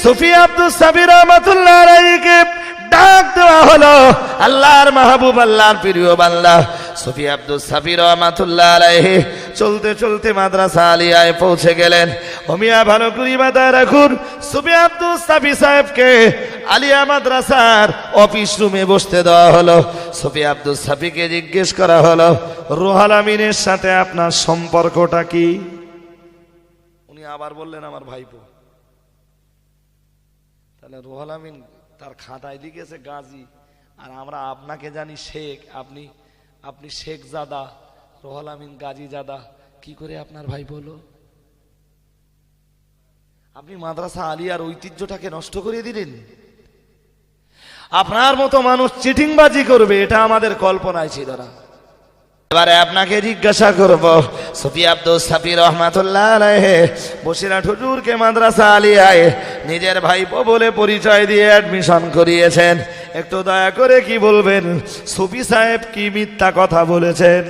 সুফি আব্দুস সাবির রহমাতুল্লাহ আলাইহিকে ডাক দেওয়া হলো। আল্লাহর মাহবুব, আল্লাহর প্রিয় বান্দা সুফি আব্দুস সাবির রহমাতুল্লাহ আলাইহি চলতে চলতে মাদ্রাসা আলিয়ায় পৌঁছে গেলেন। ওমিয়া ভালো করে মাথায় রাখুন, সুফি আব্দুস সাবি সাহেবকে আলিয়া মাদ্রাসার অফিস রুমে বসতে দেওয়া হলো। সুফি আব্দুস সাবিকে জিজ্ঞেস করা হলো, রুহুল আমিনের সাথে আপনার সম্পর্কটা কি? উনি আবার বললেন, আমার ভাইপো। তাহলে রুহুল আমিন তার খাতায় লিখেছে গাজী, আর আমরা আপনাকে জানি শেখ, আপনি শেখ জাদা, রুহুল আমিন গাজী জাদা, কি করে আপনার ভাই বলো? আপনি মাদ্রাসা আলিয়ার ঐতিহ্যটাকে নষ্ট করে দিলেন। আপনার মতো মানুষ চিটিংবাজি করবে এটা আমাদের কল্পনায় ছিল না। এবারে আপনাকে জিজ্ঞাসা করব, সুফি আব্দুস সাবি রহমাতুল্লাহ আলাইহি বসিরহাট হুজুরকে মাদ্রাসা আলিয়ায় নিজের ভাইপো বলে পরিচয় দিয়ে অ্যাডমিশন করিয়েছেন। একটু দয়া করে কি বলবেন, সুফি সাহেব কি মিথ্যা কথা বলেছেন?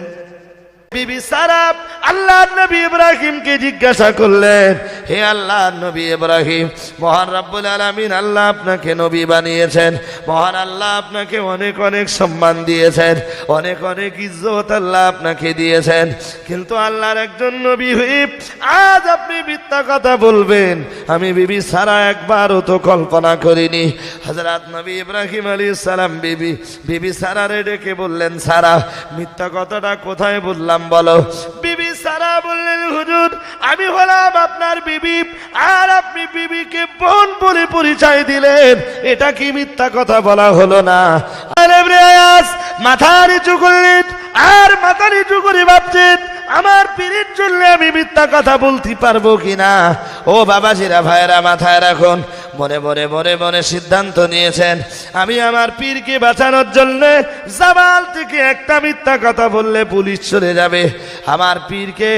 বিবি সারা আল্লাহর নবী ইব্রাহিমকে জিজ্ঞাসা করলেন, হে আল্লাহর নবী ইব্রাহিম, মহান রব্বুল আলামিন আল্লাহ আপনাকে নবী বানিয়েছেন, মহান আল্লাহ আপনাকে অনেক অনেক সম্মান দিয়েছেন, অনেক অনেক ইজ্জত আল্লাহ আপনাকে দিয়েছেন, কিন্তু আল্লাহর একজন নবী হয়ে আজ আপনি মিথ্যা কথা বলবেন, আমি বিবি সারা একবারও তো কল্পনা করিনি। হযরত নবী ইব্রাহিম আলাইহিস সালাম বিবি সারারে ডেকে বললেন, সারা মিথ্যা কথাটা কোথায় বললাম বলো? বিবি সারা বললেন, হুজুর আমি হলাম আপনার বিবি, আর আপনি বিবিকে বোন বলে পরিচয় দিলেন, এটা কি মিথ্যা কথা বলা হলো না? মাথা নিচু করলেন, আর মাথা নিচু করে ভাবছেন আমার পীরের জন্য আমি মিথ্যা কথা বলতে পারবো কিনা। ও বাবাজিরা, ভাইরা, মাথায় রাখুন, মনে মনে মনে মনে সিদ্ধান্ত নিয়েছেন, আমি আমার পীরকে বাঁচানোর জন্য জামাল থেকে একটা মিথ্যা কথা বললে পুলিশ চলে যাবে, আমার পীরকে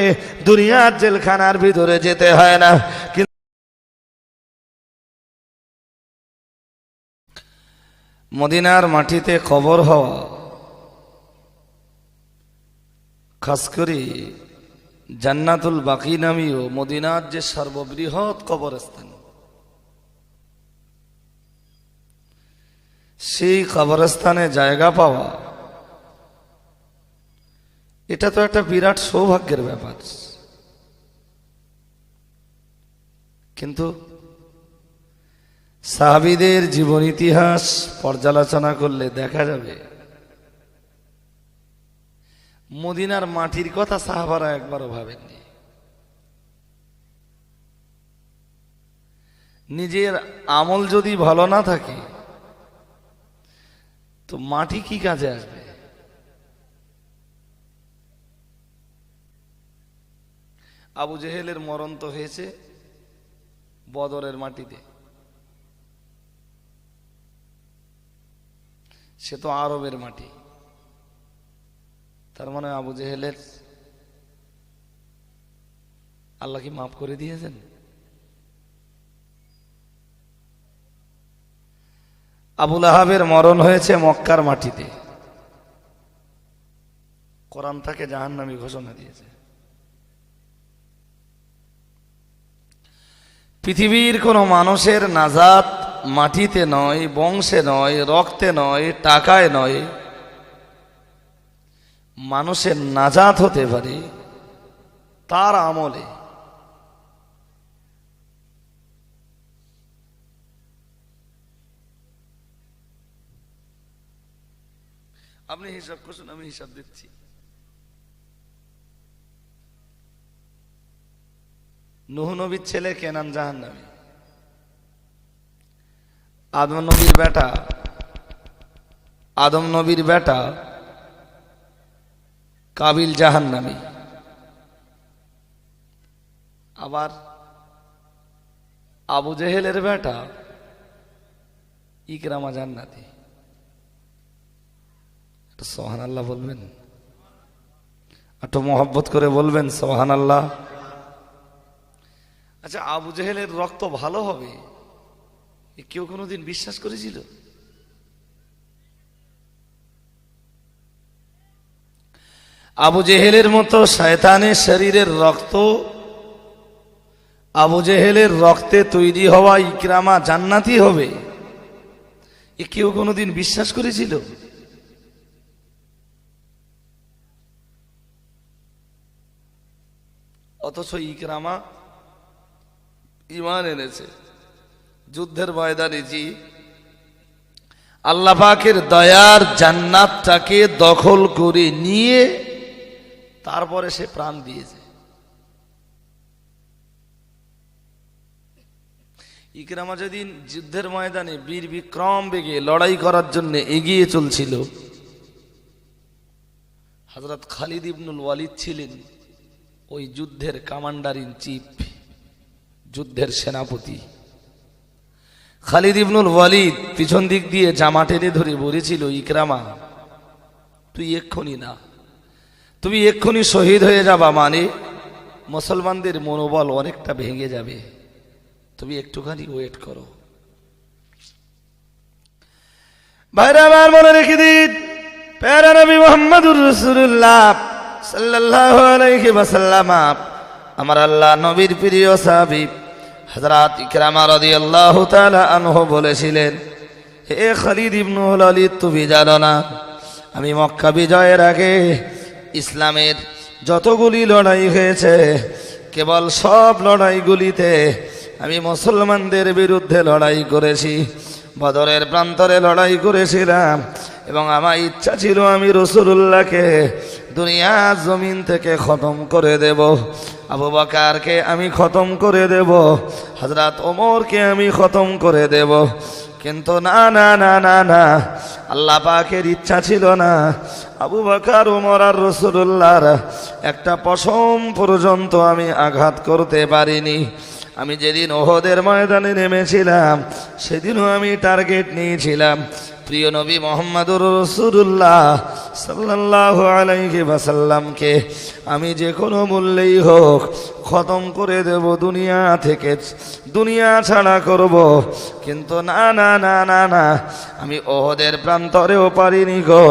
দুনিয়ার জেলখানার ভিতরে যেতে হয় না। মদিনার মাটিতে কবর হওয়া, খাস করে জান্নাতুল বাকি নামীয় মদিনার যে সর্ববৃহৎ কবরস্থান, সেই কবরস্থানে জায়গা পাওয়া, এটা তো একটা বিরাট সৌভাগ্যের ব্যাপার। কিন্তু সাহাবীদের জীবন ইতিহাস পর্যালোচনা করলে দেখা যাবে মদিনার মাটির কথা সাহাবারা একবারও ভাবেননি। নিজের আমল যদি ভালো না থাকে তো মাটি কি কাজে আসবে? আবু জেহেলের মরণ তো হয়েছে বদরের মাটিতে, সে তো আরবের মাটি, তার মানে আবু জেহেলের আল্লাহ কি মাফ করে দিয়েছেন? আবু লাহাবের মরণ হয়েছে মক্কার মাটিতে, কোরআন তাকে জাহান্নামী ঘোষণা দিয়েছে। পৃথিবীর কোন মানুষের নাজাত মাটিতে নয়, বংশে নয়, রক্তে নয়, টাকায় নয়, মানুষের নাজাত হতে পারে তার আমলে। আপনি হিসাব করছেন, আমি হিসাব দিচ্ছি। নূহ নবীর ছেলে কেনান জাহান্নামী, আদম নবীর বেটা কাবিল জাহান্নামী, আবার আবু জেহেলের বেটা ইকরামা জান্নাতি। সুবহানাল্লাহ বলবেন, একটু মোহাব্বত করে বলবেন সুবহানাল্লাহ। আচ্ছা, আবু জেহেলের রক্ত ভালো হবে কেউ কোনোদিন বিশ্বাস করেছিল? আবু জেহেলের মতো শয়তানের শরীরের রক্ত আবু জেহেলের রক্তে তৈরি হওয়া ইকরামা জান্নাতি হবে, এ কেউ কোনোদিন বিশ্বাস করেছিল? অথচ ইকরামা ঈমান এনেছে, যুদ্ধের ময়দানে জি আল্লাহ পাকের দয়ার জান্নাতটাকে দখল করে নিয়ে তারপরে সে প্রাণ দিয়েছে। ইকরামা যেদিন যুদ্ধের ময়দানে বীর বিক্রম বেগে লড়াই করার জন্য এগিয়ে চলছিল, হযরত খালিদ ইবনুল ওয়ালিদ ছিলেন ওই যুদ্ধের কমান্ডার ইন চিফ, যুদ্ধের সেনাপতি। খালিদ ইবনুল ওয়ালিদ পিছন দিক দিয়ে জামা টেনে ধরে বলেছিল, ইকরামা তুই তুমি এক্ষুনি শহীদ হয়ে যাবা, মানে মুসলমানদের মনোবল অনেকটা ভেঙে যাবে, তুমি একটুখানি ওয়েট করো। ভাইরা আমার মনে রেখে দিন, প্যারা নবী মুহাম্মদুর রাসূলুল্লাহ সাল্লাল্লাহু আলাইহি ওয়াসাল্লাম, আমার আল্লাহ নবীর প্রিয় সাহাবী হযরত ইকরামা রাদিয়াল্লাহু তাআলা আনহু বলেছিলেন, হে খালিদ ইবনুল ওয়ালিদ, তুমি জানো না আমি মক্কা বিজয়ের আগে ইসলামের যতগুলি লড়াই হয়েছে, কেবল সব লড়াইগুলিতে আমি মুসলমানদের বিরুদ্ধে লড়াই করেছি, বদরের প্রান্তরে লড়াই করেছিলাম, এবং আমার ইচ্ছা ছিল আমি রাসূলুল্লাহকে দুনিয়া জমিন থেকে খতম করে দেব, আবু বকরকে আমি খতম করে দেব, হযরত ওমরকে আমি খতম করে দেব। কিন্তু না না না না না, আল্লাহ পাকের ইচ্ছা ছিল না আবু বকর, ওমর আর রাসূলুল্লাহর একটা পশম পর্যন্ত আমি আঘাত করতে পারিনি। আমি যেদিন ওহদের ময়দানে নেমেছিলাম সেদিনও আমি টার্গেট নিয়েছিলাম প্রিয় নবী মুহাম্মদুর রাসূলুল্লাহ সাল্লাল্লাহু আলাইহি ওয়াসাল্লামকে আমি যে কোনো মূল্যেই হোক খতম করে দেব, দুনিয়া থেকে দুনিয়া ছাড়া করব। কিন্তু না না না না না, আমি ওহদের প্রান্তরেও পারিনি গো।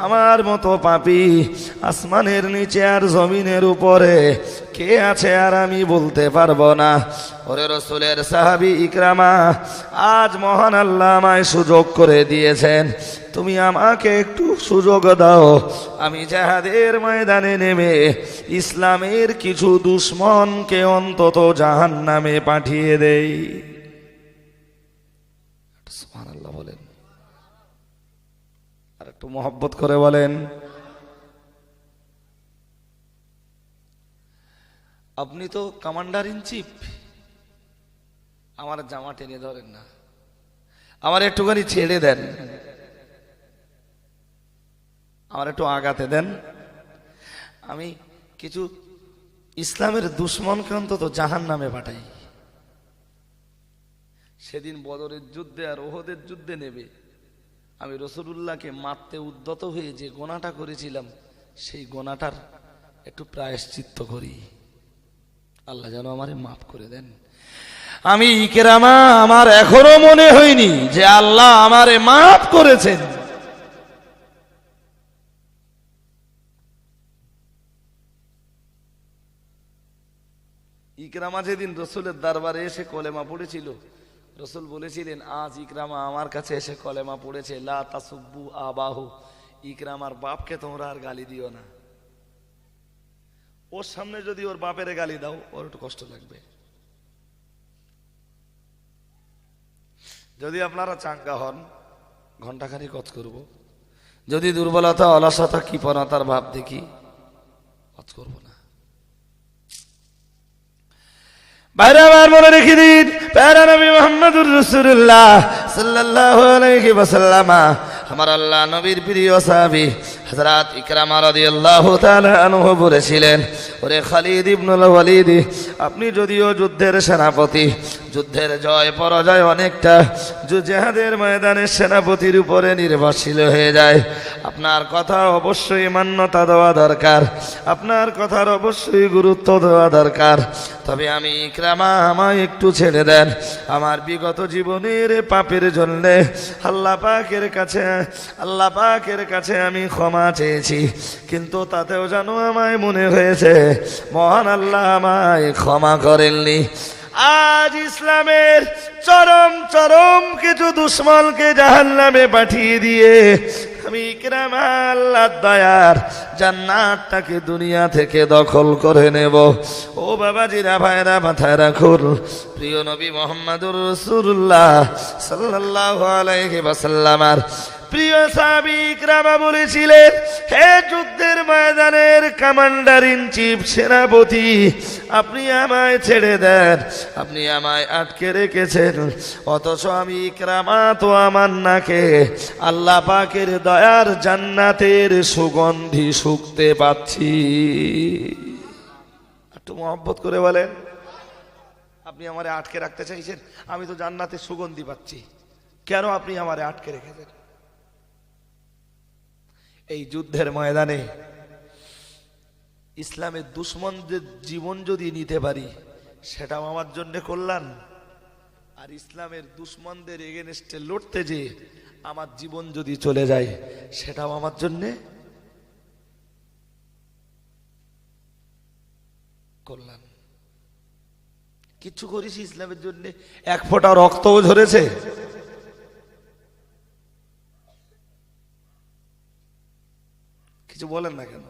আমার মতো পাপী আসমানের নিচে আর জমিনের উপরে কে আছে আর আমি বলতে পারবো না। ওরে রাসূলের সাহাবী ইকরামা, আজ মহান আল্লাহ আমায় সুযোগ করে দিয়েছেন, তুমি আমাকে একটু সুযোগ দাও, আমি জিহাদের ময়দানে নেমে ইসলামের কিছু দুশমনকে অন্তত জাহান্নামে পাঠিয়ে দেই। সুবহানাল্লাহ বলেন, আর একটু মহব্বত করে বলেন। আপনি তো কমান্ডার ইন চিফ, আমার জামা টেনে ধরেন না, আমার একটুখানি ছেড়ে দেন, আমার একটু আগাতে দেন, আমি কিছু ইসলামের দুশমনকে অন্তত জাহান্নামে পাঠাই। সেদিন বদরের যুদ্ধে আর ওহদের যুদ্ধে নেবে আমি রাসূলুল্লাহকে মারতে উদ্যত হয়ে যে গোনাটা করেছিলাম, সেই গোনাটার একটু প্রায়শ্চিত্ত করি, আল্লাহ যেন আমারে মাফ করে দেন। আমি ইকরামা, আমার এখনো মনে হয়নি যে আল্লাহ আমারে মাফ করেছেন। ইকরামা যেদিন রাসূলের দরবারে এসে কলেমা পড়েছিল, রাসূল বলেছিলেন, আজ ইকরামা আমার কাছে এসে কলেমা পড়েছে, লা তাসুব্বু আবাহু, ইকরামার বাপকে তোমরা আর গালি দিও না। ওর সামনে যদি ওর বাপের গালি দাও ওর একটু কষ্ট লাগবে। যদি আপনারা চাঙ্গা হন ঘন্টাখানি কচ করব, যদি দুর্বলতা অলসতা কৃপণতার ভাব দেখি কচ করব না। বাইরে আবার মনে রেখে দিন, প্যারা নবী মুহাম্মদুর রাসূলুল্লাহ সাল্লাল্লাহু আলাইহি ওয়াসাল্লাম, আমার আল্লাহ নবীর প্রিয় সাহাবী হযরত ইকরামা রাদিয়াল্লাহু তাআলা আনহু বলেছিলেন, ওরে খালিদ ইবনুল ওয়ালিদ, আপনি যদিও যুদ্ধের সেনাপতি, যুদ্ধের জয় পরাজয় অনেকটা জিহাদের ময়দানের সেনাপতির উপরে নির্ভরশীল হয়ে যায়। আপনার কথা অবশ্যই মান্যতা দেওয়া দরকার, আপনার কথার অবশ্যই গুরুত্ব দেওয়া দরকার। তবে আমি ইকরামা, আমায় একটু ছেড়ে দেন, আমার বিগত জীবনের পাপের জন্য আল্লাহ পাকের কাছে আমি ক্ষমা চেয়েছি, কিন্তু তাতেও যেন আমায় মনে হয়েছে মহান আল্লাহ আমায় ক্ষমা করেননি। আজ ইসলামের চরম চরম কিছু দুশ্মনকে জাহান্নামে পাঠিয়ে দিয়ে আমি ইকরাম আল্লাহর দয়ার জান্নাতটাকে দুনিয়া থেকে দখল করে নেব। ও বাবাজিরা, ভাইরা, মাথায় রাখুন, প্রিয় নবী মুহাম্মদুর রাসূলুল্লাহ সাল্লাল্লাহু আলাইহি ওয়াসাল্লামের প্রিয় সাহাবী ইকরামা বলেছিলেন, হে যুদ্ধের ময়দানের কমান্ডার ইন চিফ, সেনাপতি, আপনি আমায় ছেড়ে দেন, আপনি আমায় আটকে রেখেছেন, অথচ আমি ইকরামা তো আমার নাকে আল্লাহ পাকের দয়ার জান্নাতের সুগন্ধি শুকতে পাচ্ছি। একটু মহব্বত করে বলেন, আপনি আমারে আটকে রাখতে চাইছেন? আমি তো জান্নাতের সুগন্ধি পাচ্ছি, কেন আপনি আমারে আটকে রেখেছেন? এই যুদ্ধের ময়দানে ইসলামের দুশ্মনদের জীবন যদি নিতে পারি সেটাও আমার জন্য কল্যাণ, আর ইসলামের দুশ্মনদের এগেনস্টে লড়তে যে আমার জীবন যদি চলে যায় সেটাও আমার জন্য কল্যাণ। কিচ্ছু করেছি ইসলামের জন্য? এক ফোঁটা রক্তও ঝরেছে? কিছু বলেন না কেন?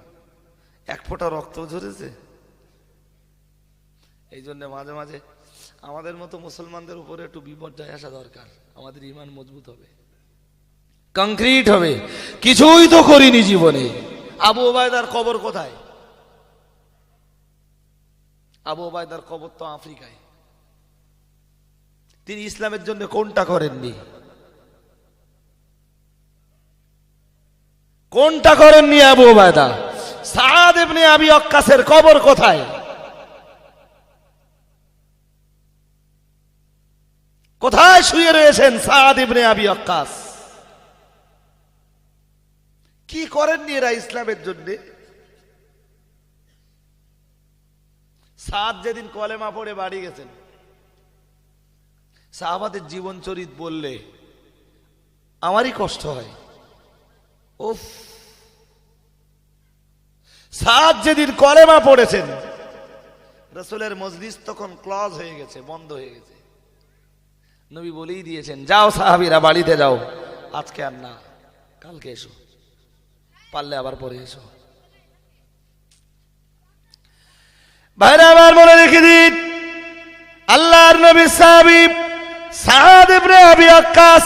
এক ফোঁটা রক্ত ঝরেছে? এই জন্য মাঝে মাঝে আমাদের মতো মুসলমানদের উপরে একটু বিপর্যয় আসা দরকার, আমাদের ঈমান মজবুত হবে, কংক্রিট হবে। কিছুই তো করিনি জীবনে। আবু ওবায়দার কবর কোথায়? আবু ওবায়দার কবর তো আফ্রিকায়। তিনি ইসলামের জন্য কোনটা করেননি? কোনটা করেননি আবু ওবায়দা? সাদ ইবনে আবি ওয়াক্কাসের কবর কোথায়? কোথায় শুয়ে রয়েছেন সাদ ইবনে আবি ওয়াক্কাস? কি করেননি এরা ইসলামের জন্য? সাদ যেদিন কলেমা পড়ে বাড়ি গেছেন, সাহাবাদের জীবন চরিত বললে আমারই কষ্ট হয়। উফ, সাদ যেদিন কলেমা পড়েছেন, রাসূলের মজলিস তখন ক্লোজ হয়ে গেছে, বন্ধ হয়ে গেছে। নবী বলেই দিয়েছেন, যাও সাহাবীরা বাড়িতে যাও, আজকে আর না, কালকে এসো, পারলে আবার পরে এসো। ভাইরা আমার মনে রেখে দিন, আল্লাহর নবী সাহাবী সাদ ইবনে আবি ওয়াক্কাস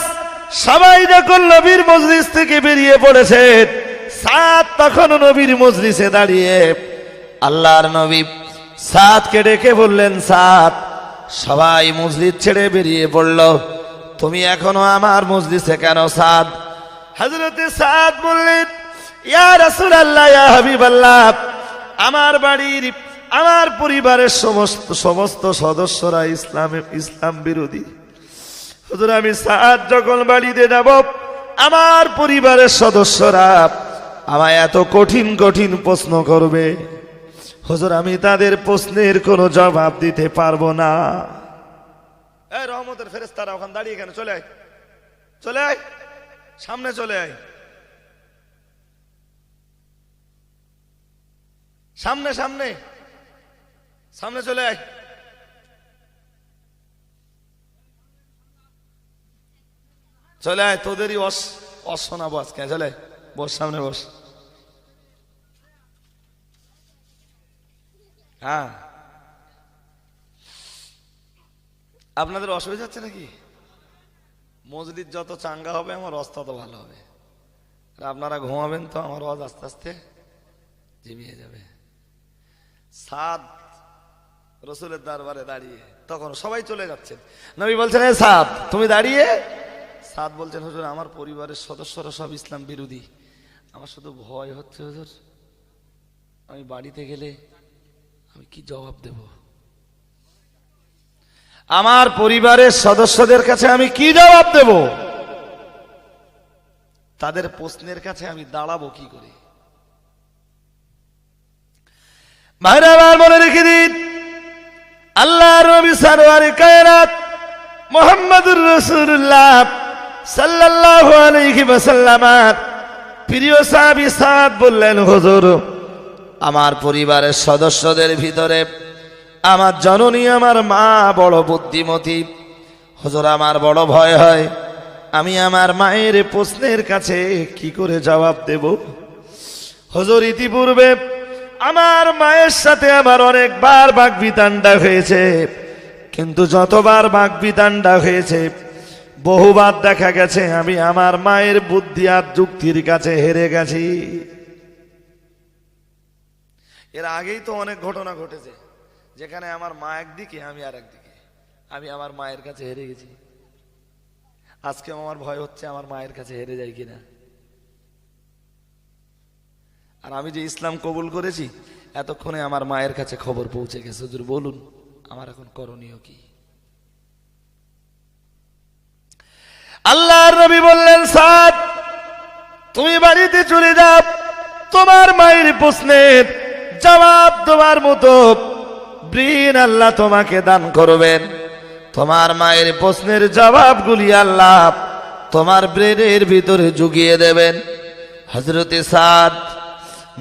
সবাই যখন নবীর মজলিস থেকে বেরিয়ে পড়েছেন, সাদ তখন নবীর মজলিসে দাঁড়িয়ে আল্লাহর নবী সাদকে ডেকে বললেন, সাদ, সবাই মজলিস ছেড়ে বেরিয়ে পড়ল, তুমি এখনো আমার মজলিসে কেন? সাদ, হযরতে সাদ বললেন, ইয়া রাসূলুল্লাহ, ইয়া হাবিবাল্লাহ, আমার বাড়ির, আমার পরিবারের সমস্ত সদস্যরা ইসলাম বিরোধী। হুজুর, আমি সাদ যখন বাড়িতে যাব, আমার পরিবারের সদস্যরা আমায় এত কঠিন কঠিন প্রশ্ন করবে, হুজুর, আমি তাদের প্রশ্নের কোনো জবাব দিতে পারবো না। এই রহমতের ফেরেশতারা ওখানে দাঁড়িয়ে কেন? চলে আয়, চলে আয়, সামনে চলে আয়, সামনে সামনে সামনে চলে আয়। চলে আয়, তোদেরই অশোনাবো আজকে। চলে বস, সামনে বস। হ্যাঁ, আপনাদের অসুবিধা হচ্ছে নাকি? মজলিস যত চাঙ্গা হবে আমার রস তত ভালো হবে, আর আপনারা ঘুমাবেন তো আমার রস আস্তে আস্তে ঝিমিয়ে যাবে। সাদ রাসূলের দরবারে দাঁড়িয়ে, তখন সবাই চলে যাচ্ছেন, নবী বলছেন, এ সাদ, তুমি দাঁড়িয়ে। সাদ বলছেন, হুজুর, আমার পরিবারের সদস্যরা সব ইসলাম বিরোধী, আমার শুধু ভয় হচ্ছে হুজুর, আমি বাড়িতে গেলে আমি কি জবাব দেব? আমার পরিবারের সদস্যদের কাছে আমি কি জবাব দেব? তাদের প্রশ্নের কাছে আমি দাঁড়াবো কি করে? ভাইরা আমার মনে রেখে দিন, আল্লাহর নবী সরওয়ারে কায়নাত মুহাম্মদুর রাসূলুল্লাহ সাল্লাল্লাহু আলাইহি ওয়াসাল্লাম প্রিয় সাহাবী সাদ বললেন, হুজুর, আমার পরিবারের সদস্যদের ভিতরে আমার জননী আমার মা বড় বুদ্ধিমতী। হুজুর আমার বড় ভয় হয়, আমি আমার মায়ের প্রশ্নের কাছে কি করে জবাব দেব। হুজুর ইতিপূর্বে আমার মায়ের সাথে আমার অনেকবার বাকবিতণ্ডা হয়েছে, কিন্তু যতবার বাকবিতণ্ডা হয়েছে বহুবার দেখা গেছে আমি আমার মায়ের বুদ্ধি আর যুক্তির কাছে হেরে গেছি। এর আগেই তো অনেক ঘটনা ঘটেছে যেখানে আমার মা একদিকে আমি আর একদিকে, আমি আমার মায়ের কাছে হেরে গেছি। আজকে আমার ভয় হচ্ছে আমার মায়ের কাছে হেরে যাই কিনা। আর আমি যে ইসলাম কবুল করেছি এতক্ষণে আমার মায়ের কাছে খবর পৌঁছে গেছে। হুজুর বলুন আমার এখন করণীয় কি? আল্লাহর নবী বললেন, সাদ তুমি বাড়িতে চলে যাও, তোমার মায়ের প্রশ্নের জবাব দেওয়ার মতো ব্রেন আল্লাহ তোমাকে দান করবেন। তোমার মায়ের প্রশ্নের জবাবগুলি আল্লাহ তোমার ব্রেনের ভিতরে জুগিয়ে দেবেন। হযরতে সাদ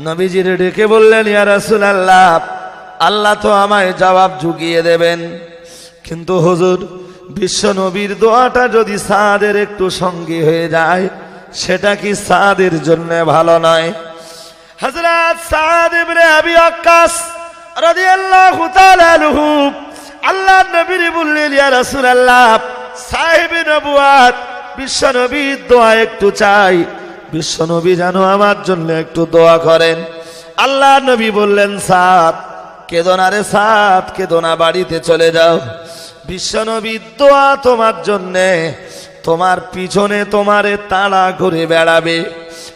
নবীজির ডেকে বললেন, ইয়া রাসূলুল্লাহ, আল্লাহ তো আমায় জবাব জুগিয়ে দেবেন, কিন্তু হুজুর বিশ্ব নবীর দোয়াটা যদি সাদের একটু সঙ্গী হয়ে যায় সেটা কি সাদের জন্য ভালো নয়? হযরত সাদ ইবনে আবি ওয়াক্কাস রাদিয়াল্লাহু তাআলা আনহু আল্লাহর নবীর বললেন, ইয়া রাসূলুল্লাহ, সাহেবে নবুয়ত বিশ্ব নবীর দোয়া একটু চাই, বিশ্ব নবী যেন আমার জন্য একটু দোয়া করেন। আল্লাহর নবী বললেন, সাদ কেঁদো না রে সাদ, কেঁদো না, বাড়িতে চলে যাও। বিশ্ব নবীর দোয়া তোমার জন্যে তোমার পিছনে তোমারে তাড়া করে বেড়াবে।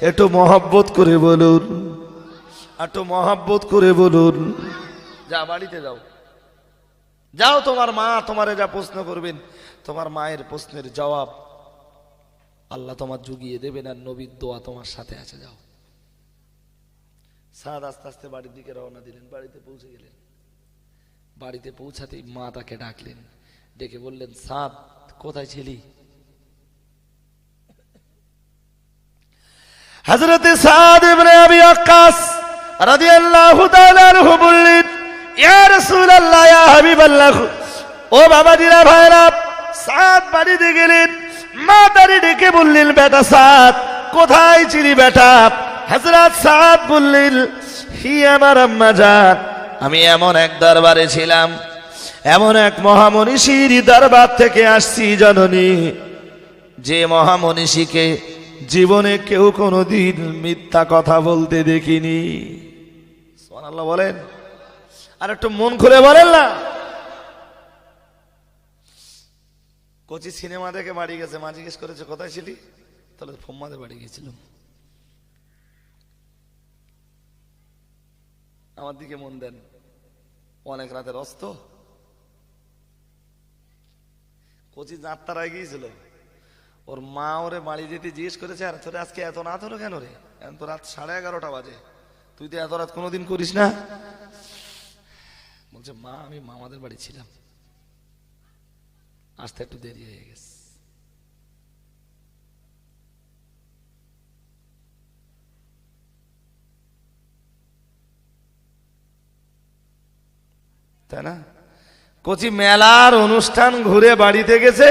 একটু মহব্বত করে বলুন, একটু মহব্বত করে বলুন। যা বাড়িতে যাও, যাও, তোমার মা তোমারে যা প্রশ্ন করবেন তোমার মায়ের প্রশ্নের জবাব আল্লাহ তোমার জুগিয়ে দেবেন, আর নবীর দোয়া তোমার সাথে আছে, যাও। সাদ আস্তে আস্তে বাড়ির দিকে রওনা দিলেন। বাড়িতে পৌঁছে গেলেন। বাড়িতে পৌঁছাতেই মা তাকে ডাকলেন, ডেকে বললেন, সাদ কোথায় ছিলি? হযরতে সাদ ইবনে আবি ওয়াক্কাস রাদিয়াল্লাহু তাআলা আনহু বললেন, ইয়া রাসূলুল্লাহ, ইয়া হাবিবাল্লাহ, ও বাবাজিরা ভাইরা। সাদ বাড়িতে গেলেন, মা তারে ডেকে বললেন, বেটা সাদ কোথায় ছিলি বেটা? হযরত সাদ বললেন, হি আমার আম্মা জান, আমি এমন এক দরবারে ছিলাম, এমন এক মহামনীষীর দরবার থেকে আসছি জননী, যে মহামনীষীকে জীবনে কেউ কোনোদিন মিথ্যা কথা বলতে দেখিনি। সুবহানাল্লাহ বলেন, আর একটু মন খুলে বলেন না। কোচি সিনেমা দেখে বাড়ি গেছে, মা জিজ্ঞেস করেছে কোথায় ছিলি? তাহলে ফোম্মাদের বাড়ি গেছিলাম। আমার দিকে মন দেন, অনেক রাতের অস্ত। কোচি যাত্রায় গিয়েছিল, ওর মা ওরে বাড়ি যেতে জিজ্ঞেস করেছে, আর তোরে আজকে এত রাত হলো কেন রে? এখন তো রাত 11:30 বাজে, তুই তো এত রাত কোনোদিন করিস না। বলছে, মা আমি মামাদের বাড়ি ছিলাম, আসতে একটু দেরি হয়ে গেছে। তাই না? কোচি মেলার অনুষ্ঠান ঘুরে বাড়িতে গেছে,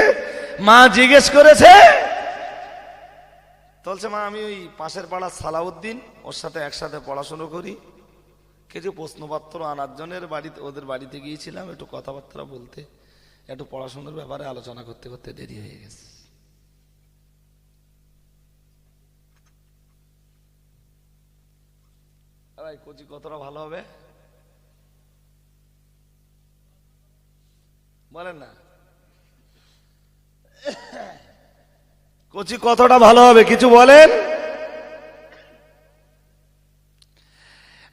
মা জিজ্ঞেস করেছে, বলছে, মা আমি ওই পাশের পাড়ার সালাউদ্দিন, ওর সাথে একসাথে পড়াশোনা করি, কিছু প্রশ্নপত্র আনার জন্য বাড়িতে ওদের বাড়িতে গিয়েছিলাম, একটু কথাবার্তা বলতে, একটু পড়াশোনার ব্যাপারে আলোচনা করতে করতে দেরি হয়ে গেছে। কোচি কতটা ভালো হবে বলেন না? কোচি কতটা ভালো হবে কিছু বলেন?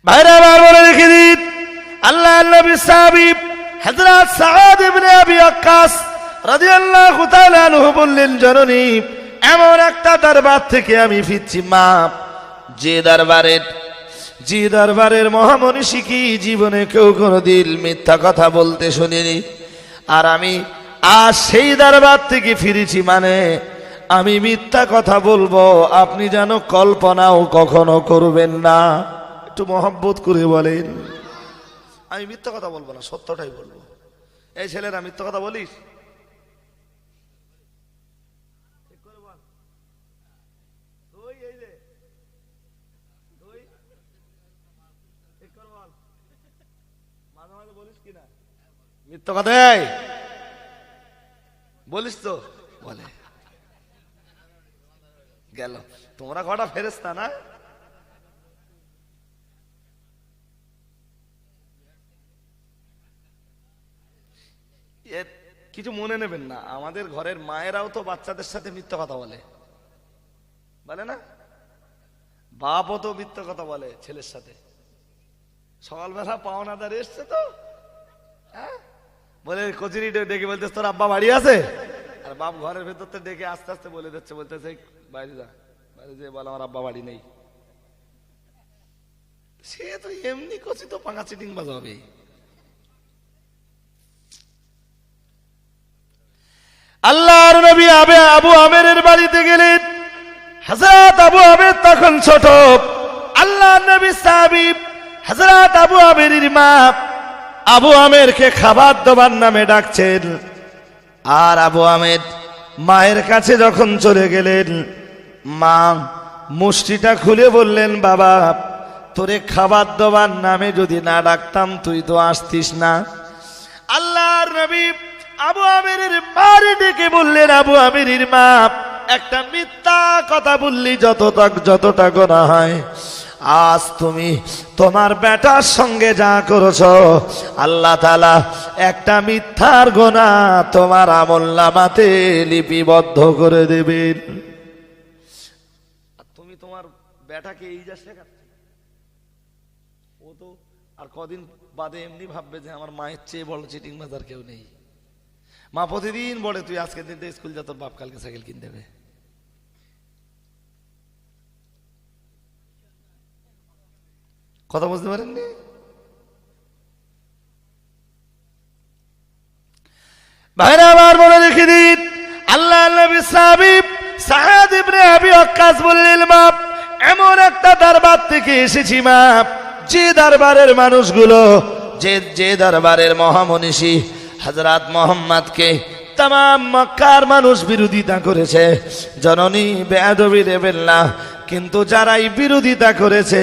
ভাইরা আমার বলে রেখে দিন, আল্লাহ নবী সাহাবী হযরত সাদ ইবনে আবি ওয়াক্কাস রাদিয়াল্লাহু তাআলা আনহু বললেন, জননী এমন একটা দরবার থেকে আমি ফিরছি মা, যে দরবারের মহামনীষী কি জীবনে কেউ কোনোদিন মিথ্যা কথা বলতে শুনিনি, আর আমি আজ সেই দরবার থেকে ফিরেছি, মানে আমি মিথ্যা কথা বলবো আপনি যেন কল্পনাও কখনো করবেন না। একটু মহব্বত করে বলেন, আমি মিথ্যা কথা বলবো না, সত্যটাই বলবো। এই ছেলেরা মিথ্যা কথা বলিস? মিথ্যা কথা বলিস তো? বলে গেল। তোমরা কটা ফেরেশতা না? কিছু মনে নেবেন না, আমাদের ঘরের মায়েরাও তো বাচ্চাদের সাথে মিথ্যা কথা বলে, বলে না? বাপও তো মিথ্যা কথা বলে ছেলের সাথে। সকালবেলা পাওনাদার এসছে তো, হ্যাঁ, বলে কচুরি ডেকে বলতেছে তোর আব্বা বাড়ি আছে, আর বাপ ঘরের ভেতর তো ডেকে আস্তে আস্তে বলে দিচ্ছে, বলতেছে বাইরে যা, বাইরে যে বলে আমার আব্বা বাড়ি নেই। সে তো এমনি কচি তো পাঙ্গা চিটিং বাজ হবে। আল্লাহর নবী আবু আমেরের বাড়িতে গেলেন। হযরত আবু আমের তখন ছোট। আল্লাহর নবী সাহাবী হযরত আবু আমেরের মা আবু আমেরকে খাবার দাবার নামে ডাকছেন। আর আবু আমের মায়ের কাছে যখন চলে গেলেন, মা মুষ্টিটা খুলে বললেন, বাবা তোরে খাবার দাবার নামে যদি না ডাকতাম তুই তো আসতিস না। আল্লাহর নবী আবু আমেরের মারে ডেকে বললেন, আবু আমেরের মা একটা মিথ্যা কথা বললি যতটা গোনা হয়, আজ তুমি তোমার বেটার সঙ্গে যা করেছো আল্লাহ তাআলা একটা মিথ্যার গোনা তোমার আমলনামাতে লিপিবদ্ধ করে দেবেন। তুমি তোমার বেটাকে এই যা শেখাচ্ছ, ও তো আর কদিন বাদে এমনি ভাববে যে আমার মায়ের চেয়ে বড় চিটিং বাজার কেউ নেই। মা প্রতিদিন বলে তুই আজকের দিনটা স্কুল যা, তোর বাপ কালকে সাইকেল কিনে দেবে। কথা বুঝতে পারেননি? ভাইরা আমার মনে রেখে দিন, আল্লাহ নবী সাহাবী সাদ ইবনে আবি ওয়াক্কাস বললেন, মা এমন একটা দরবার থেকে এসেছি মা, যে দরবারের মানুষগুলো যে দরবারের মহামনীষী হযরত মুহাম্মদকে तमाम মক্কার মানুষ বিরোধিতা করেছে। জননী বেয়াদবি দেবেন না, কিন্তু যারাই বিরোধিতা করেছে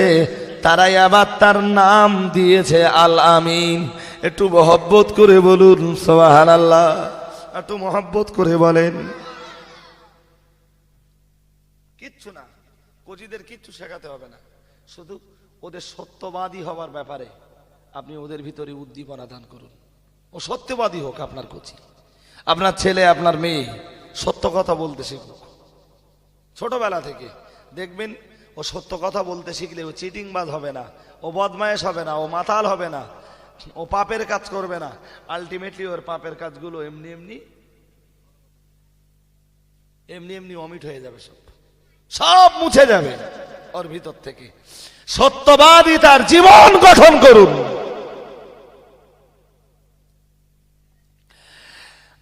তারাই আবার তার নাম দিয়েছে আল আমিন। একটু মহব্বত করে বলুন সুবহানাল্লাহ, একটু মহব্বত করে বলেন। কিচ্ছু না, কোচিদের কিচ্ছু শেখাতে হবে না, শুধু ওদের সত্যবাদী হওয়ার ব্যাপারে আপনি ওদের ভিতরে উদ্দীপনা দান করুন। ও সত্যবাদী হোক, আপনার কোচি, আপনার ছেলে, আপনার মেয়ে সত্য কথা বলতে শিখুক ছোটবেলা থেকে। দেখবেন ও সত্য কথা বলতে শিখলে ও চিটিংবাজ হবে না, ও বদমায়েশ হবে না, ও মাতাল হবে না, ও পাপের কাজ করবে না। আলটিমেটলি ওর পাপের কাজগুলো এমনি এমনি অমিট হয়ে যাবে, সব মুছে যাবে ওর ভিতর থেকে। সত্যবাদী তার জীবন গঠন করুন।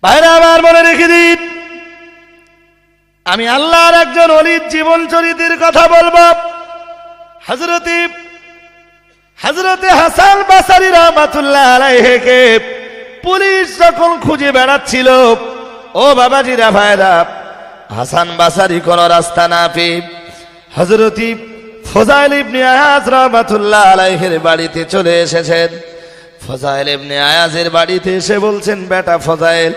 ভাইরা আমার মনে রেখে দিন, আমি আল্লাহর একজন ওলির জীবন চরিত্রের কথা বলবো। হযরতে হাসান বাসারী রাহমাতুল্লাহ আলাইহিকে পুলিশ যখন খুঁজে বেড়াচ্ছিল, ও বাবাজিরা ভাইরা, হাসান বাসারী কোন রাস্তা না পেয়ে হযরতি ফজাইল ইবনে আয়াজ রাহমাতুল্লাহ আলাইহির বাড়িতে চলে এসেছেন। ফজাইল ইবনে আয়াজের বাড়িতে এসে বলছেন, বেটা ফজাইল,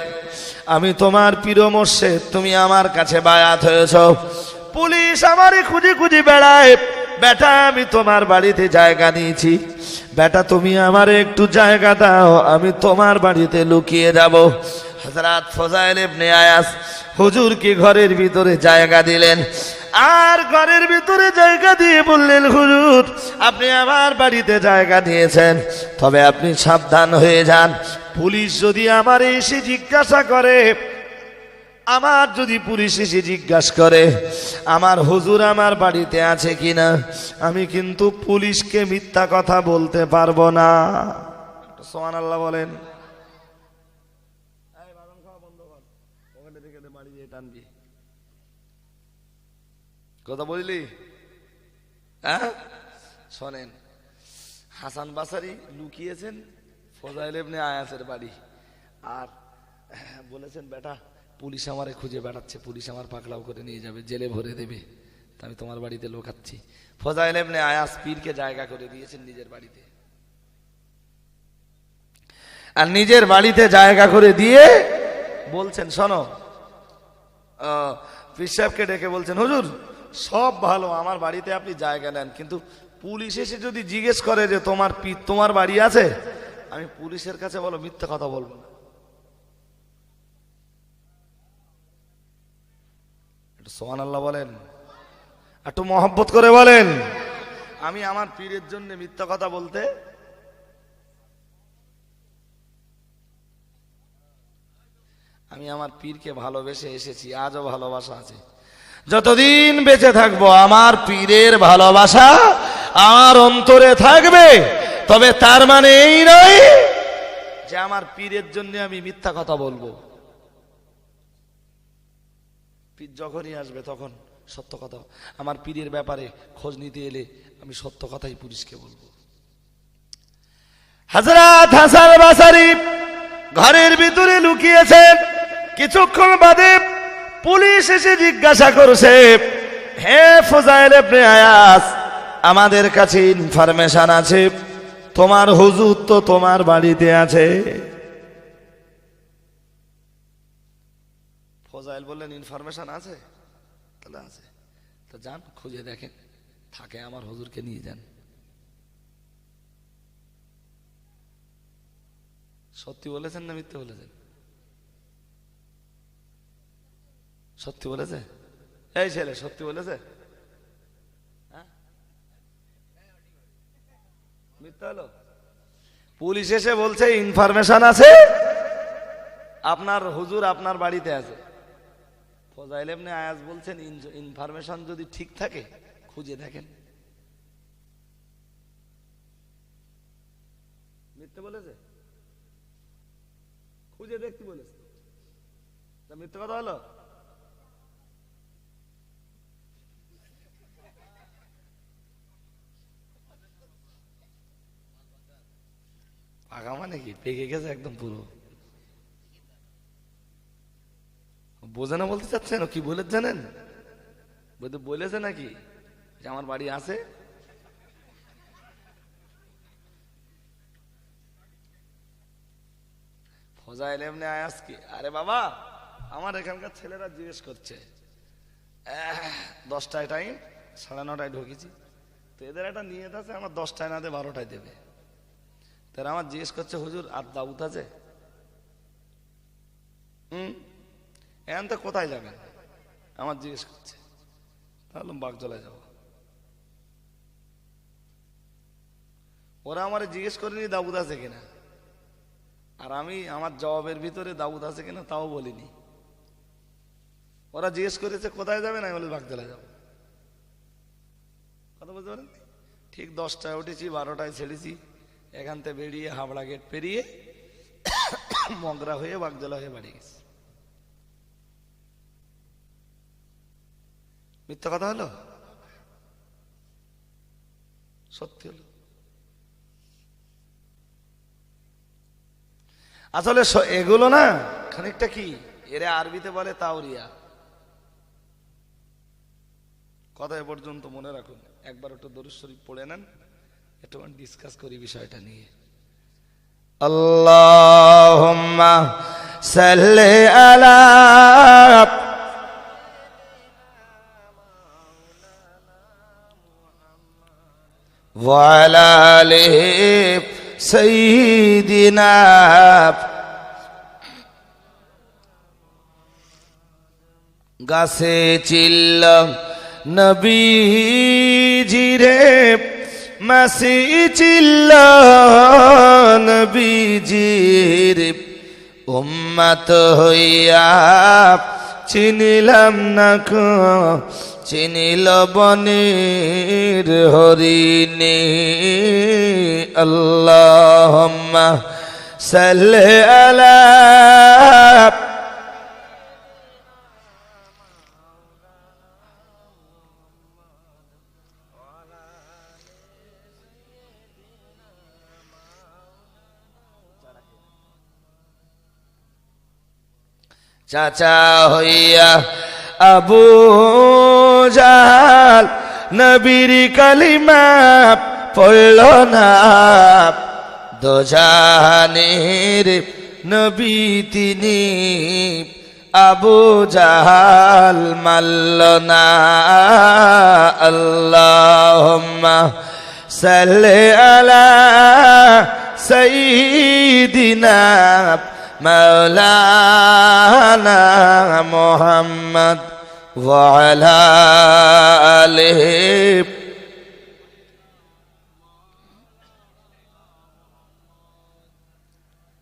আমি তোমার পীর মুর্শিদ, তুমি আমার কাছে বায়াত হয়েছ। পুলিশ আমারে খুঁজে খুঁজে বেড়ায়, বেটা আমি তোমার বাড়িতে জায়গা নিয়েছি, বেটা তুমি আমারে একটু জায়গা দাও, আমি তোমার বাড়িতে লুকিয়ে যাব। হযরত ফজাইল ইবনে আয়াজ হুজুরকে ঘরের ভিতরে জায়গা দিলেন, আর ঘরের ভিতরে জায়গা দিয়ে বললেন, হুজুর আপনি আমার বাড়িতে জায়গা দিয়েছেন, তবে আপনি সাবধান হয়ে যান। পুলিশ যদি আমার এসে জিজ্ঞাসা করে, আমার হুজুর আমার বাড়িতে আছে কিনা, আমি কিন্তু পুলিশকে মিথ্যা কথা বলতে পারবো না। সুবহানাল্লাহ বলেন। কথা বললি? হ্যাঁ শোনেন, হাসান বাসারি লুকিয়েছেন ফজাইল ইবনে আয়াসের বাড়ি, আর বলেছেন বেটা পুলিশ আমারে খুঁজে বেড়াচ্ছে, পুলিশ আমার পাকড়াও করে নিয়ে যাবে, জেলে ভরে দেবে, তা আমি তোমার বাড়িতে লুকাচ্ছি। ফজাইল ইবনে আয়াস পীরকে জায়গা করে দিয়েছেন নিজের বাড়িতে, আর নিজের বাড়িতে জায়গা করে দিয়ে বলছেন শোনো, পীর সাহেবকে ডেকে বলছেন হুজুর সব ভালো, আমার বাড়িতে আপনি জায়গা নেন, কিন্তু পুলিশ এসে যদি জিজ্ঞেস করে যে তোমার পীর তোমার বাড়ি আছে, আমি পুলিশের কাছে বলো মিথ্যা কথা বলবো না। একটু সুবহানাল্লাহ বলেন, একটু মহব্বত করে বলেন। আমি আমার পীরের জন্য মিথ্যা কথা বলতে, আমি আমার পীরকে ভালোবেসে এসেছি, আজও ভালোবাসা আছে, যতদিন বেঁচে থাকবো আমার পীরের ভালোবাসা আমার অন্তরে থাকবে। তবে তার মানে এই নয় যে আমার পীরের জন্য আমি মিথ্যা কথা বলবো। পীর যখনই আসবে তখন সত্য কথা, আমার পীরের ব্যাপারে খোঁজ নিতে এলে আমি সত্য কথাই পুলিশকে বলবো। হযরত হাসান বাসারী ঘরের ভিতরে লুকিয়েছেন, কিছুক্ষণ বাদে পুলিশ এসে জিজ্ঞাসা করছে, হে ফজাইল ইবনে আয়াস, আমাদের কাছে ইনফরমেশন আছে তোমার হুজুর তো তোমার বাড়িতে আছে। ফজাইল বললেন ইনফরমেশন আছে, তাহলে আছে, তো যান খুঁজে দেখেন, থাকে আমার হুজুরকে নিয়ে যান। সত্যি বলেছেন না মিথ্যে বলেছেন? সত্যি বলেছে? এই ছেলে সত্যি বলেছে? মিথ্যা হলো? পুলিশ এসে বলছে ইনফরমেশন আছে আপনার হুজুর আপনার বাড়িতে আছে। ফজাইল ইবনে আয়াস বলছেন ইনফরমেশন যদি ঠিক থাকে খুঁজে দেখেন। মিথ্যে বলেছে? খুঁজে দেখতে বলেছে, মিথ্যে কথা হলো? পাকা মানে কি পেকে গেছে একদম পুরো, বোঝে না বলতে চাচ্ছেন? কি বলে জানেন? বলেছে নাকি যে আমার বাড়ি আছে? ফজাইল ইবনে আয়াস কি, আরে বাবা আমার এখানকার ছেলেরা জিজ্ঞেস করছে 10টায় টাইম, 9:30 ঢুকেছি, তো এদের একটা নিয়ত আছে আমার 10টায় না দিয়ে 12টায় দেবে। তারা আমার জিজ্ঞেস করছে হুজুর আর দাউদ আছে? এখন তো কোথায় যাবেন আমার জিজ্ঞেস করছে, তাহলে বাগজলায় যাব। ওরা আমার জিজ্ঞেস করেনি দাউদ আছে কিনা, আর আমি আমার জবাবের ভিতরে দাউদ আছে কিনা তাও বলিনি। ওরা জিজ্ঞেস করেছে কোথায় যাবেন, আমি বলি বাগজলায় যাব। কথা বুঝতে পারেন? ঠিক 10টায় উঠেছি, 12টায় ছেড়েছি, এখান থেকে বেরিয়ে হাবড়া গেট পেরিয়ে মগরা হয়ে বাগজলা হয়ে বাড়ি গেছি। মিথ্যা কথা হলো? সত্যি হলো। আসলে এগুলো না খানিকটা কি এরা আরবিতে বলে তাওরিয়া। কথা এ পর্যন্ত মনে রাখুন, একবার একটু দরুদ শরীফ পড়ে নেন, একটু ডিসকাস করি বিষয়টা নিয়ে। আল্লাহুম্মা সাল্লি আলা ওয়া আলা আলিহি সাইয়্যিদিনা। গাছে চিল্ল নবীজি রে, মাসি চিল্ল নবীজির উম্মত হইয়া চিনিলাম না কো, চিনিল বনের হরিণী। আল্লাহুম্মা সাল্লি আলা চাচা হইয়া আবু জাহাল নবীর কালিমা পড়ল না, দোজাহানের নবী তিনি, আবু জাহাল মাল্ল না। আল্লাহুম্মা সাল্লি আলা সাইয়্যিদিনা মাওলানা মুহাম্মদ ওয়া আলা আলিহি।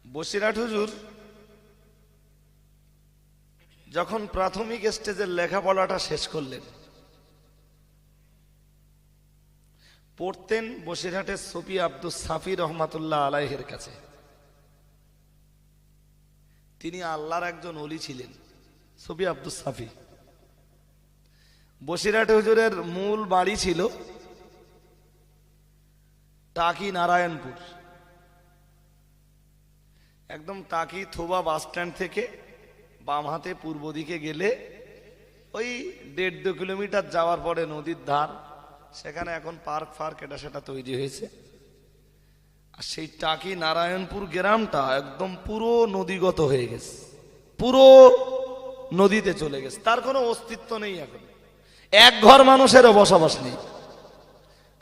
বসিরহাট হুজুর যখন প্রাথমিক স্টেজের লেখাপড়াটা শেষ করলেন, পড়তেন বসিরহাটের সুফি আব্দুস সাফি রহমাতুল্লাহ আলাইহির কাছে। তিনি আল্লাহর একজন ওলি ছিলেন, সুফি আব্দুস সাফি। বসিরহাট হুজুরের মূল বাড়ি ছিল টাকি নারায়ণপুর, একদম টাকি থোবা বাস স্ট্যান্ড থেকে বাম হাতে পূর্ব দিকে গেলে ওই 1.5-2 কিলোমিটার যাওয়ার পরে নদীর ধার, সেখানে এখন পার্ক ফার্ক এটা সেটা তৈরি হয়েছে। আর সেই টাকি নারায়ণপুর গ্রামটা একদম পুরো নদীগত হয়ে গেছে, পুরো নদীতে চলে গেছে, তার কোনো অস্তিত্ব নেই। এখন এক ঘর মানুষেরও বসবাস নেই,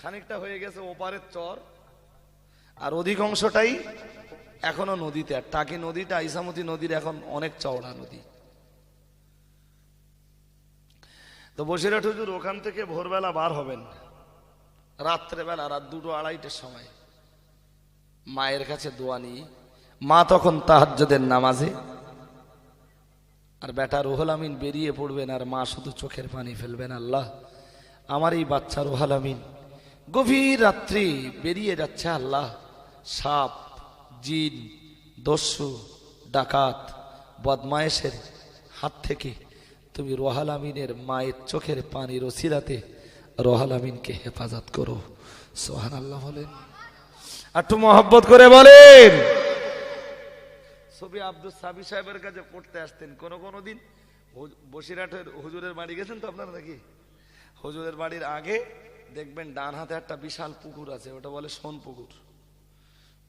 খানিকটা হয়ে গেছে ওপারের চর, আর অধিকাংশটাই এখনো নদীতে। আর টাকি নদীটা ইসামতি নদীর এখন অনেক চওড়া নদী। তো বসিরহাট হুজুর ওখান থেকে ভোরবেলা বার হবেন, রাত্রেবেলা রাত 2-2-2:30টার সময় মায়ের কাছে দোয়া নিয়ে। মা তখন তাহাজ্জুদের নামাজে, আর বেটা রুহুল আমিন বেরিয়ে পড়বেন, আর মা শুধু চোখের পানি ফেলবেন, আল্লাহ আমার এই বাচ্চা রুহুল আমিন গভীর রাত্রি বেরিয়ে যাচ্ছে, আল্লাহ সাপ, জিন, দস্যু, ডাকাত, বদমায়েশের হাত থেকে তুমি রুহুল আমিনের মায়ের চোখের পানির ওসিলাতে রুহুল আমিনকে হেফাজত করো। সুবহানাল্লাহ বলেন, একটু মহব্বত করে বলেন। সুফি আব্দুস সাফি সাহেবের কাছে পড়তে আসতেন। কোন দিন বসিরহাটের হুজুরের বাড়ি গেছেন তো আপনারা নাকি? হুজুরের বাড়ির আগে দেখবেন ডান হাতে একটা বিশাল পুকুর আছে, ওটা বলে সোন পুকুর।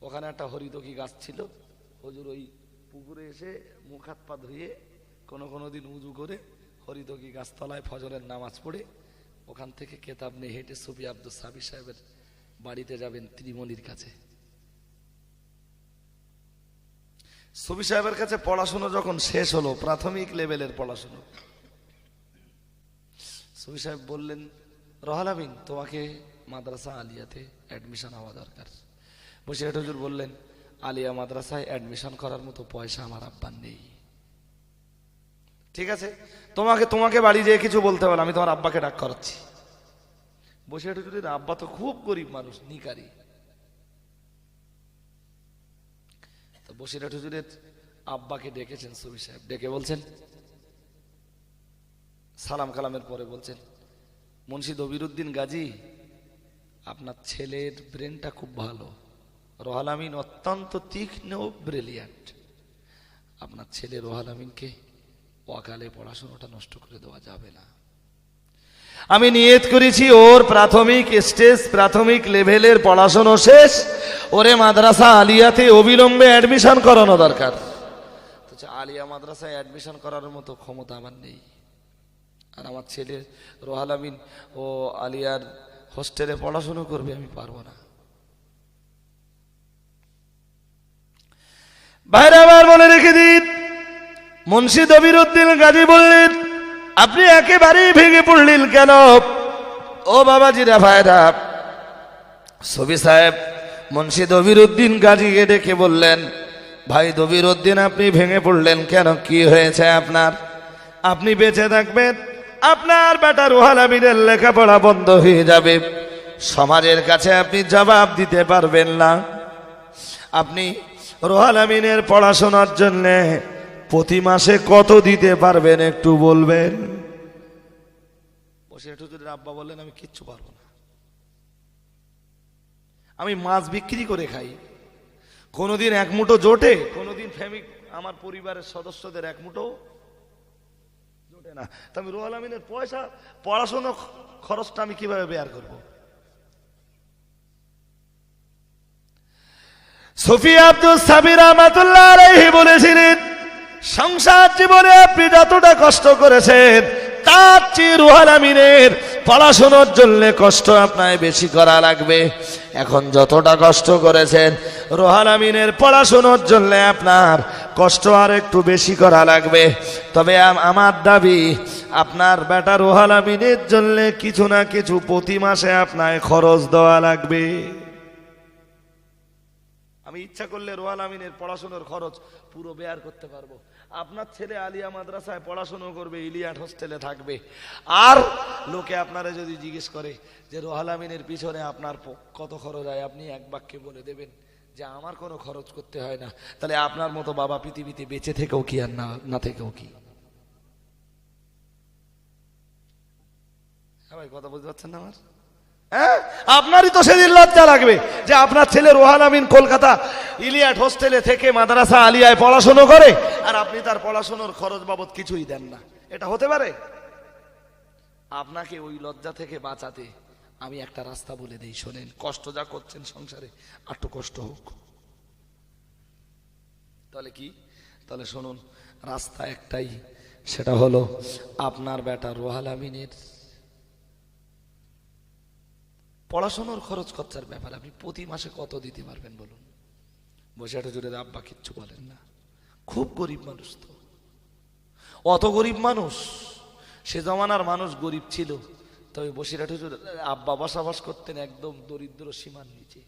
ওখানে একটা হরিতকি গাছ ছিল। হুজুর ওই পুকুরে এসে মুখ হাত পা ধুয়ে কোনো দিন উজু করে হরিতকি গাছতলায় ফজরের নামাজ পড়ে ওখান থেকে কেতাব নিয়ে হেঁটে সুফি আব্দুস সাফি সাহেবের বাড়িতে যাবেন, ত্রিমণির কাছে। সুফি সাহেবের কাছে পড়াশুনো যখন শেষ হলো, প্রাথমিক লেভেলের পড়াশুনো, সুফি সাহেব বললেন, রুহুল আমিন তোমাকে মাদ্রাসা আলিয়াতে অ্যাডমিশন হওয়া দরকার। বসিরহাট হুজুর বললেন, আলিয়া মাদ্রাসায় অ্যাডমিশন করার মতো পয়সা আমার আব্বার নেই। ঠিক আছে, তোমাকে বাড়ি যেয়ে কিছু বলতে হবে, আমি তোমার আব্বাকে ডাক করাচ্ছি। বসিরহাট হুজুরের আব্বা তো খুব গরিব মানুষ, নিকারি। তো বসিরহাট হুজুরের আব্বাকে ডেকেছেন সুফি সাহেব, ডেকে বলছেন, সালাম কালামের পরে বলছেন, মুন্সি দবিরউদ্দিন গাজী, আপনার ছেলের ব্রেনটা খুব ভালো, রুহুল আমিন অত্যন্ত তীক্ষ্ণ, ব্রিলিয়ান্ট। আপনার ছেলে রুহুল আমিনকে ওয়াকালে পড়াশোনাটা নষ্ট করে দেওয়া যাবে না। আমি নিয়ত করেছি ওর প্রাথমিক স্টেজ, প্রাথমিক লেভেলের পড়াশোনা শেষ, ওরে মাদ্রাসা আলিয়াতে অবিলম্বে অ্যাডমিশন করানো দরকার। আলিয়া মাদ্রাসায় অ্যাডমিশন করার মতো ক্ষমতা আমার নেই, আর আমার ছেলে রুহুল আমিন ও আলিয়ার হোস্টেলে পড়াশোনা করবে, আমি পারবো না। ভাইরা আবার বলে রেখে দিন, মুন্সি দবিরউদ্দিন গাজী বললেন, আপনি একেবারেই ভেঙে পড়লেন কেন? ও বাবাজিরা, ভাইরা, সুফি সাহেব মুন্সি দবিরউদ্দিন গাজীকে ডেকে বললেন, ভাই দবিরউদ্দিন, আপনি ভেঙে পড়লেন কেন? কি হয়েছে আপনার? আপনি বেঁচে থাকবেন, আপনার বেটা রুহুল আমিনের লেখাপড়া বন্ধ হয়ে যাবে, সমাজের কাছে আপনি জবাব দিতে পারবেন না। আপনি রুহুল আমিনের পড়াশোনার জন্য প্রতি মাসে কত দিতে পারবেন একটু বলবেন? বসিরহাট হুজুরের আব্বা বললেন, আমি কিচ্ছু পারবো না, আমি মাছ বিক্রি করে খাই, কোনোদিন এক মুঠো জোটে, কোনোদিন ফ্যামিলি আমার পরিবারের সদস্যদের এক মুঠো না, তো আমি রুহুল আমিনের পয়সা পড়াশোনা খরচটা আমি কিভাবে বেয়ার করব? সুফি আব্দুস সাবির রহমাতুল্লাহ আলাইহি বলেছিলেন, সংসার জীবনে আপনি যতটা কষ্ট করেছেন তার চেয়ে রুহুল আমিনের পড়াশোনার জন্য কষ্ট আপনার বেশি করা লাগবে। এখন যতটা কষ্ট করেছেন রুহুল আমিনের পড়াশোনার জন্য আপনার কষ্ট আর একটু বেশি করা লাগবে। তবে আমার দাবি, আপনার বেটা রুহুল আমিনের জন্য কিছু না কিছু প্রতি মাসে আপনার খরচ দেওয়া লাগবে। আমি ইচ্ছা করলে রুহুল আমিনের পড়াশোনার খরচ পুরো বেয়ার করতে পারবো। আপনার ছেলে আলিয়া মাদ্রাসায় পড়াশোনা করবে, ইলিয়াট হোস্টেলে থাকবে, আর লোকে আপনারা যদি জিজ্ঞেস করে যে রুহুল আমিনের পিছনে আপনার কত খরচ হয়, আপনি এক বাক্যে বলে দেবেন যে আমার কোনো খরচ করতে হয় না। তাহলে আপনার মতো বাবা পৃথিবীতে বেঁচে থেকেও কি আর না থেকেও কি? ভাই কথা বুঝতে পারছেন না আমার? হ্যাঁ, আপনারই তো সেদিন লজ্জা লাগবে যে আপনার ছেলে রুহুল আমিন কলকাতা ইলিয়াট হোস্টেলে থেকে মাদ্রাসা আলিয়ায় পড়াশোনা করে, আর আপনি তার পড়াশোনার খরচ বাবদ কিছুই দেন না। এটা হতে পারে? আপনাকে ওই লজ্জা থেকে বাঁচাতে আমি একটা রাস্তা বলে দেই, শোনেন। কষ্ট যা করছেন সংসারে, আর একটু কষ্ট হোক। তাহলে কি? তাহলে শুনুন, রাস্তা একটাই, সেটা হলো আপনার বেটা রুহুল আমিনের পড়াশোনার খরচ খরচার ব্যাপার আপনি প্রতি মাসে কত দিতে পারবেন বলুন? বসে একটা জোরে আব্বা কিচ্ছু বলেন না, খুব গরিব মানুষ তো। অত গরিব মানুষ, সে জমানার মানুষ গরিব ছিল, তবে বসিরহাট হুজুর আব্বা বসবাস করতেন একদম দরিদ্র সীমার নিচে।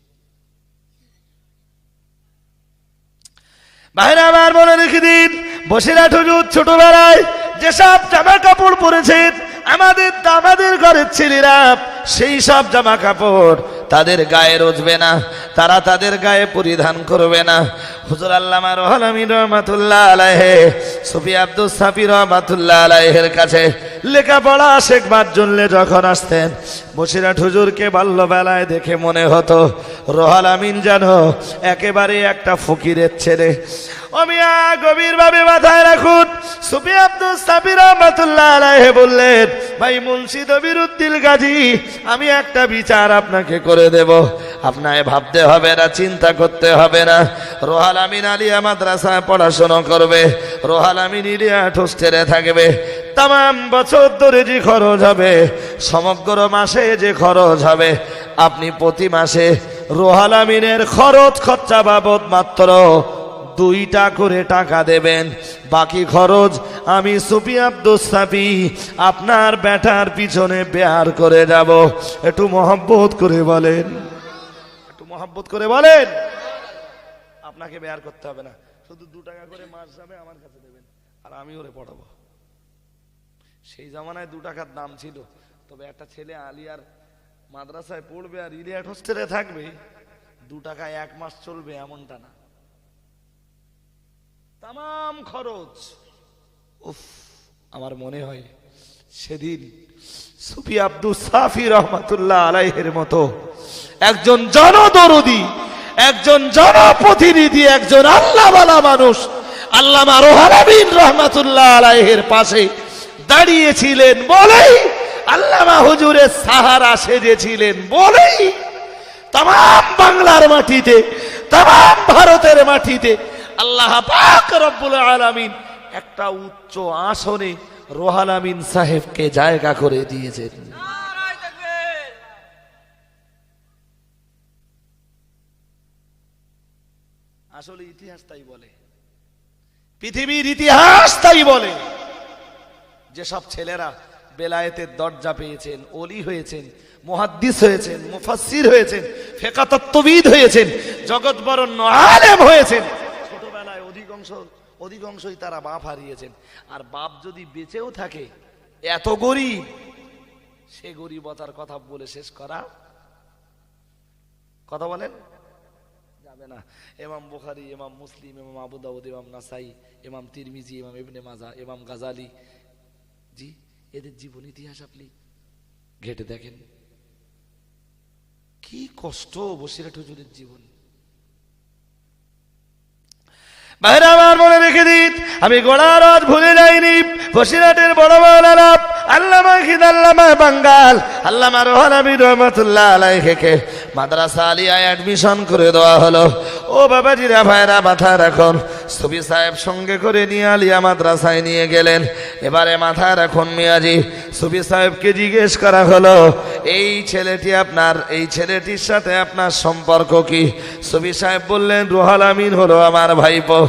বাইরে আমার মনে রেখে দিন, বসিরহাট হুজুর ছোটবেলায় যেসব জামা কাপড় পরেছেন আমাদের ঘরের ছেলেরা সেই সব জামা কাপড় তাদের গায়ে রোজবে না, তারা তাদের গায়ে পরিধান করবে না। হুজুর আল্লামা রুহুল আমিন রহমাতুল্লাহ আলাইহি সুফি আব্দুস সাবির রহমাতুল্লাহ আলাইহির কাছে লেখাপড়া শেখবার জন্য যখন আসতেন, বসিরহাট হুজুরকে বাল্যবেলায় দেখে মনে হতো রুহুল আমিন যেন একেবারে একটা ফকিরের ছেলে। অমিয়া গভীরভাবে মাথায় রাখুন, সুফি আব্দুস সাবির রহমাতুল্লাহ আলাইহি বললেন, ভাই মুন্সি দবিরউদ্দিন গাজী, আমি একটা বিচার আপনাকে করে দেব। আপনাকে ভাবতে হবে না, চিন্তা করতে হবে না। রুহুল আমিন আলিয়া মাদ্রাসায় পড়াশোনা করবে, রুহুল আমিন ইলিয়াট হোস্টেলে থাকবে। তাম বছর ধরে যে খরচ হবে, সমগ্র মাসে যে খরচ হবে, আপনি প্রতি মাসে রুহুল আমিনের খরচ খরচা বাবদ মাত্র 2টা করে টাকা দেবেন। বাকি খরচ আমি সুফি আব্দুস সাবি আপনার বেটার পিছনে বেয়ার করে যাব। একটু মহব্বত করে বলেন, একটু মহব্বত করে বলেন। আপনাকে বেয়ার করতে হবে না, শুধু 2 টাকা করে মাস যাবে আমার কাছে দেবেন, আর আমি ওরে পড়াবো। সেই জামানায় 2 টাকার দাম ছিল, তবে একটা ছেলে আলিয়ার মাদ্রাসায় পড়বে আর ইলিয়াট হোস্টেলে থাকবে, 2 টাকায় 1 মাস চলবে এমনটা না, তাম খরচ। উফ, আমার মনে হয় সেদিন সুফি আব্দুস সাফি রহমাতুল্লাহ আলাইহির মতো একজন জনদরদি, একজন জনপ্রতিনিধি, একজন আল্লাহওয়ালা মানুষ আল্লামা রুহুল আমিন রহমাতুল্লাহ আলাইহির পাশে দাঁড়িয়েছিলেন বলেই, আল্লামা হুজুরের সাহারা সেজেছিলেন বলেই তাম বাংলার মাটিতে, তাম ভারতের মাটিতে আল্লাহ পাক রব্বুল আলামিন একটা উচ্চ আসনে রুহুল আমিন সাহেবকে জায়গা করে দিয়েছেন। আসলে ইতিহাস তাই বলে, পৃথিবীর ইতিহাস তাই বলে, যেসব ছেলেরা বেলায়েতের দরজা পেয়েছেন, ওলি হয়েছেন, মুহাদ্দিস হয়েছেন, মুফাসসির হয়েছেন, ফিকহ তত্ত্ববিদ হয়েছেন, জগৎ বরেণ্য আলেম হয়েছেন, ছোটবেলায় অধিকাংশই তারা বাপ হারিয়েছেন। আর বাপ যদি বেঁচেও থাকে, এত গরিব, সে গরিবতার কথা বলে শেষ করা কথা বলেন যাবে না। ইমাম বুখারী, ইমাম মুসলিম, ইমাম আবু দাউদ, ইমাম নাসাই, ইমাম তিরমিজি, ইমাম ইবনে মাজাহ, ইমাম গাজালি, জি, এদের জীবন ইতিহাস আপনি ঘেটে দেখেন, কি কষ্ট বসিরহাট হুজুরের জীবন। ভাইরা আমার মনে রেখে দিন, আমি গোড়ার আজ ভুলে যাইনি। বসিরহাটের বড় মাওলানা আল্লামা খিদাল্লামা বাঙ্গাল আল্লামা রুহুল আমিন রহমাতুল্লাহ আলাইহিকে মাদ্রাসা আলিয়ায় অ্যাডমিশন করে দেওয়া হলো। ও বাবাজিরা ভাইরা মাথা রাখুন, সুফি সাহেব সঙ্গে করে নিয়ে আলিয়া মাদ্রাসায় নিয়ে গেলেন। এবারে মাথা রাখুন মিয়াজি, সুফি সাহেবকে জিজ্ঞেস করা হলো, এই ছেলেটি আপনার, এই ছেলেটির সাথে আপনার সম্পর্ক কি? সুফি সাহেব বললেন, রুহুল আমিন হলো আমার ভাইপো।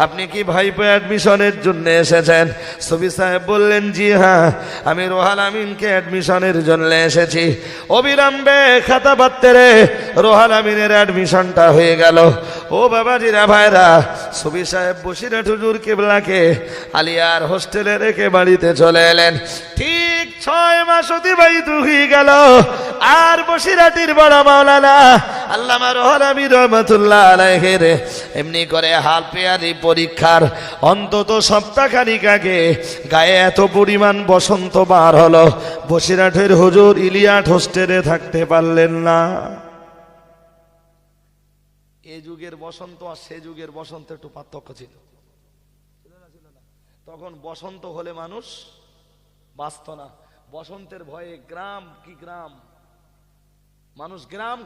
আপনি কি ভাইপো অ্যাডমিশনের জন্য এসেছেন? সুফি সাহেব বললেন, জি হ্যাঁ, আমি রুহুল আমিনকে অ্যাডমিশনের জন্য এসেছি। অবিলম্বে খাতা বাত্তেরে রুহুল আমিনের অ্যাডমিশনটা হয়ে গেল। ও বাবাজিরা ভাইরা, সুফি সাহেব বসিরহাট হুজুর কিবলাকে আলিয়ার হোস্টেলে রেখে বাড়িতে চলে এলেন। ঠিক 6 মাস অতিবাহিত হয়ে গেল। আর বসিরহাটের বড় মাওলানা আল্লামা রুহুল আমিন রহমাতুল্লাহ আলাইহির এমনি করে হাল পেয়ারি পরীক্ষার অন্তত সপ্তাহখানিক আগে গায়ে এত পরিমাণ বসন্ত বার হলো, বসিরহাটের হুজুর ইলিয়াট হোস্টেলে থাকতে পারলেন না। এ যুগের বসন্ত আর সে যুগের বসন্ত একটু পার্থক্য ছিল। তখন বসন্ত হলে মানুষ বাঁচত না, বসন্তের ভয়ে গ্রাম কি গ্রাম, মানুষ গ্রাম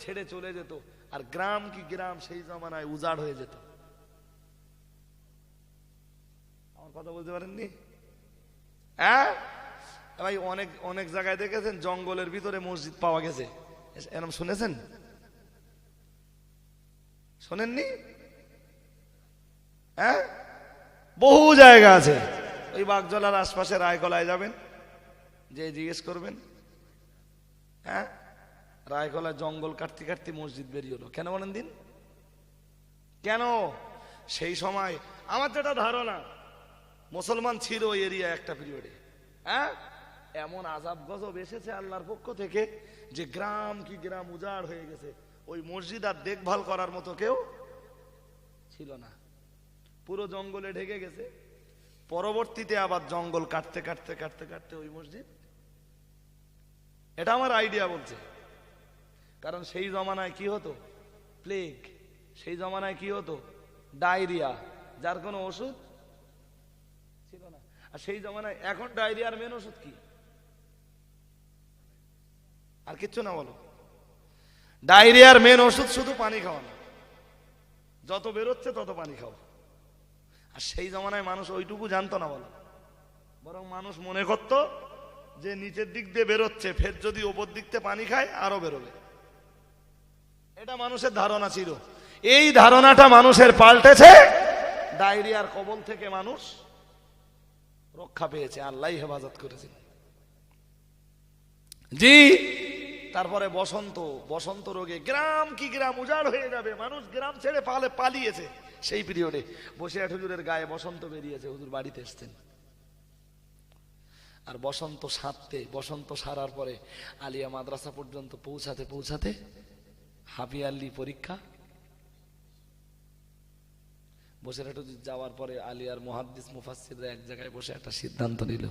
ছেড়ে চলে যেত। আর গ্রাম কি গ্রাম সেই জমানায় উজাড় হয়ে যেত। আমার কথা বলতে পারেননি? হ্যাঁ ভাই, অনেক অনেক জায়গায় দেখেছেন জঙ্গলের ভিতরে মসজিদ পাওয়া গেছে, এরকম শুনেছেন? শোনেননি? হ্যাঁ, বহু জায়গা আছে। ওই বাগজলার আশপাশে রায়কলায় যাবেন, যে জিজ্ঞেস করবেন, হ্যাঁ রায়কলায় জঙ্গল কাটতে কাটতে মসজিদ বেরিয়ে হলো। কেন বলেন দিন? কেন? সেই সময় আমার যেটা ধারণা, মুসলমান ছিল ওই এরিয়া একটা পিরিয়ডে। হ্যাঁ, এমন আযাব গজব এসেছে আল্লাহর পক্ষ থেকে যে গ্রাম কি গ্রাম উজাড় হয়ে গেছে। ওই মসজিদ আর দেখভাল করার মতো কেউ ছিল না, পুরো জঙ্গলে ঢেকে গেছে। পরবর্তীতে আবার জঙ্গল কাটতে কাটতে কাটতে কাটতে ওই মসজিদ, এটা আমার আইডিয়া বলছে। কারণ সেই জমানায় কি হতো? প্লেগ। সেই জমানায় কি হতো? ডায়রিয়া, যার কোনো ওষুধ ছিল না। আর সেই জমানায়, এখন ডায়রিয়ার মেন ওষুধ কি? আর কিচ্ছু না, বলো। ডায়রিয়ার মেন ওষুধ শুধু পানি খাওয়ানো, যত বেরোচ্ছে তত পানি খাও। আর সেই জমানায় মানুষ ওইটুকু জানতো না, বলো। বরং মানুষ মনে করত যে নিচের দিক দিয়ে বেরোচ্ছে, ফের যদি ওপর দিক দিয়ে পানি খায় আরো বেরোবে। এটা মানুষের ধারণা ছিল। এই ধারণাটা মানুষের পাল্টেছে। ডায়রিয়ার কবল থেকে মানুষ রক্ষা পেয়েছে, আল্লাহ হেফাজত করেছে। জি, তারপরে বসন্ত, বসন্ত রোগে গ্রাম কি গ্রাম উজাড় হয়ে যাবে, মানুষ গ্রাম ছেড়ে পালিয়েছে। সেই পিরিয়ডে বসিরহাট হুজুরের গায়ে বসন্ত বেরিয়েছে, হুজুর বাড়িতে এসছেন। আর বসন্ত সারার পরে আলিয়া মাদ্রাসা পর্যন্ত পৌঁছাতে হাফ ইয়ারলি পরীক্ষা। বসিরহাট হুজুর যাওয়ার পরে আলিয়ার মুহাদ্দিস মুফাসসিররা এক জায়গায় বসে একটা সিদ্ধান্ত নিল,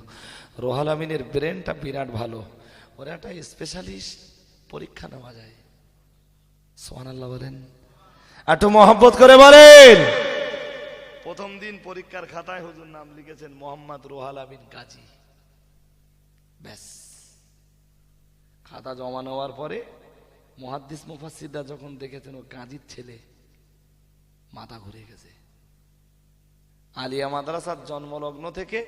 রুহুল আমিনের ব্রেনটা বিরাট ভালো, ওরা একটা স্পেশালিস্ট পরীক্ষা নেওয়া যায়। সুবহানাল্লাহ বলেন, একটু মহব্বত করে বলেন। প্রথম দিন পরীক্ষার খাতায় হুজুর নাম লিখেছেন মোহাম্মদ রুহুল আমিন গাজী। ব্যাস, খাতা জমা নেওয়ার পরে মুহাদ্দিস মুফাসসিররা যখন দেখেছেন ও গাজীর ছেলে, মাথা ঘুরে গেছে। আলিয়া মাদ্রাসার জন্মলগ্ন থেকে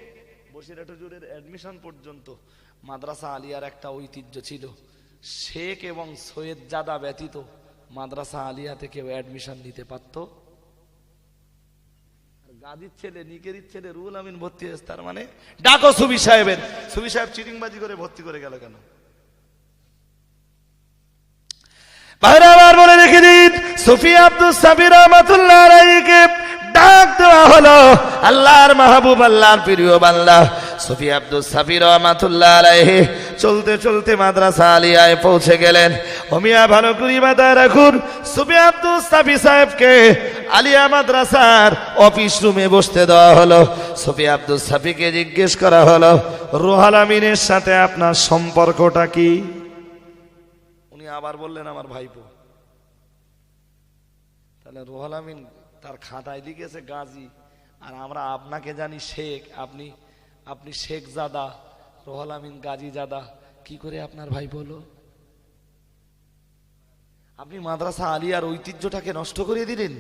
বসিরহাট হুজুরের অ্যাডমিশন পর্যন্ত মাদ্রাসা আলিয়ার একটা ঐতিহ্য ছিল, শেখ এবং সৈয়দ জাদা ব্যতীত মাদ্রাসা আলিয়াতে কেউ অ্যাডমিশন নিতে পারত। গাজীর ছেলে, নিকেরির ছেলে রুহুল আমিন ভর্তি হয়েছে, তার মানে ডাকো সুফি সাহেবের। সুফি সাহেব চিটিংবাজি করে ভর্তি করে গেল কেন? ভাইরা আমার মনে রেখে দিন, সুফি আব্দুস সাফি রহমাতুল্লাহ আলাইহিকে ডাক দেওয়া হলো। আল্লাহর মাহবুব, আল্লাহর প্রিয় বান্দা সুফি আব্দুস সাফি রহমাতুল্লাহ আলাইহি চলতে চলতে মাদ্রাসা আলিয়ায় পৌঁছে গেলেন। ওমিয়া ভালো করি মাথায় রাখুন, সুফি আব্দুস সাফি সাহেবকে আলিয়া মাদ্রাসার অফিস রুমে বসতে দেওয়া হলো। সুফি আব্দুস সাফিকে জিজ্ঞেস করা হলো, রুহুল আমিনের সাথে আপনার সম্পর্কটা কি? উনি আবার বললেন, আমার ভাইপো। তাহলে রুহুল আমিন তার খাতায় লিখেছে গাজী, আর আমরা আপনাকে জানি শেখ। আপনি আপনি শেখ জাদা, রুহুল আমিন গাজী জাদা, কি করে আপনার ভাই বলো? আপনি মাদ্রাসা আলিয়ার ঐতিহ্যটাকে নষ্ট করে দিলেন।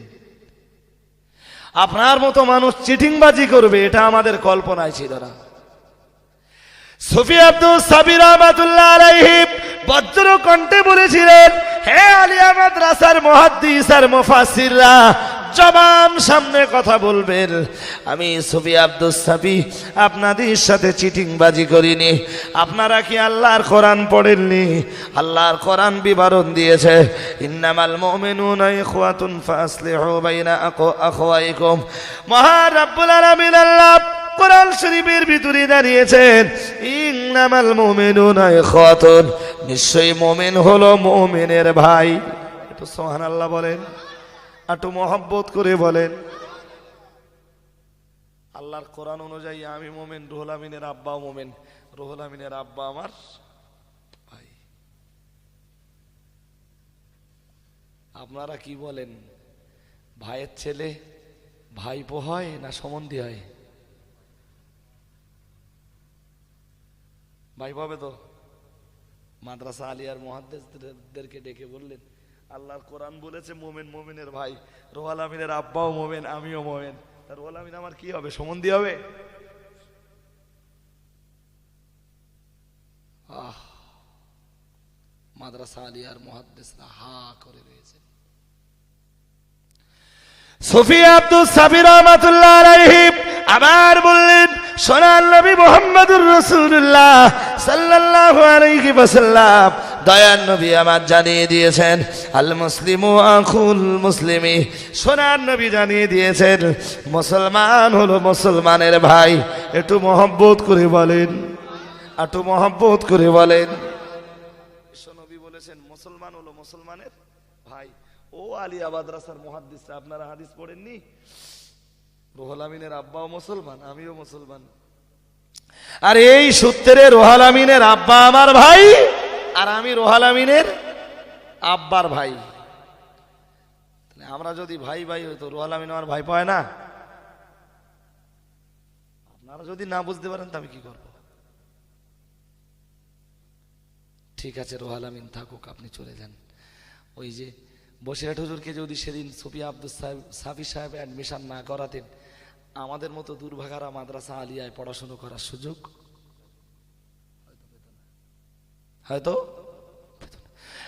আপনার মতো মানুষ চিটিংবাজি করবে এটা আমাদের কল্পনায় ছিল না। সুফি আব্দুস সাবির রহমাতুল্লাহ আলাইহি বজ্র কণ্ঠে বলেছিলেন, হে আলিয়া মাদ্রাসার মুহাদ্দিস আর মুফাসসিররা, জবান সামনে কথা বলবেন। আমি সুফি আব্দুস সাবি আপনাদের সাথে চিটিংবাজি করিনি। আপনারা কি আল্লাহর কোরআন পড়েননি? আল্লাহর কোরআন বিবরণ দিয়েছে, ইন্নামাল মুমিনুনা ইখওয়াতুন ফাসলিহু বাইনা আখওয়াইকুম। মহান রব্বুল আলামিন আল্লাহ কোরআন শরীফের ভিতরে দাঁড়িয়েছেন, ইন্নামাল মুমিনুনা ইখওয়াতুন, নিশ্চয়ই মুমিন হলো মুমিনের ভাই। একটু সুবহানাল্লাহ বলেন, একটু মহব্বত করে বলেন। আল্লাহর কোরআন অনুযায়ী আমি মুমিন, রুহুল আমিনের আব্বাও মুমিন, রুহুল আমিনের আব্বা আমার ভাই। আপনারা কি বলেন, ভাইয়ের ছেলে ভাইপো হয় না সম্বন্ধী হয়? ভাইপো হবে তো? মাদ্রাসা আলিয়ার মুহাদ্দিসদেরকে ডেকে বললেন, আল্লাহর কোরআন বলেছে মুমিন মুমিনের ভাই, রুহুল আমিনের আব্বাও মুমিন, আমিও মুমিন, তার রুহুল আমিন আমার কি হবে, সম্বন্ধী হবে? মাদ্রাসা আলিয়ার মুহাদ্দিসরা হা করে রয়েছে। সুফি আব্দুস সাবির রহমাতুল্লাহ আলাইহি আবার বললেন, সোনার নবী মুহাম্মদুর রাসূলুল্লাহ সাল্লাল্লাহু আলাইহি ওয়াসাল্লাম, দয়ার নবী আমার জানিয়ে দিয়েছেন, আল মুসলিমু আখুল মুসলিমি। সোনার নবী জানিয়ে দিয়েছেন, মুসলমান হলো মুসলমানের ভাই। একটু মহব্বত করে বলেন, একটু মহব্বত করে বলেন। নবী বলেছেন মুসলমান হলো মুসলমানের ভাই। ও আলিয়া মাদ্রাসার মুহাদ্দিসরা, আপনারা হাদিস পড়েননি? রুহুল আমিনের আব্বাও মুসলমান, আমিও মুসলমান। আর এই সূত্রে রুহুল আমিনের আব্বা আমার ভাই, আর আমি রুহুল আমিনের আব্বার ভাই। আমরা যদি ভাই ভাই হইতো, রুহুল আমিন আমার ভাই পায় না? আপনারা যদি না বুঝতে পারেন তো আমি কি করব? ঠিক আছে, রুহুল আমিন থাকুক, আপনি চলে যান। ওই যে বসিরহাট হুজুরকে যদি সেদিন সুফি আব্দুস সাবি সাহেব অ্যাডমিশন না করাতেন, আমাদের মতো দুর্ভাগারা মাদ্রাসা আলিয়ায় পড়াশোনা করার সুযোগ হয়তো।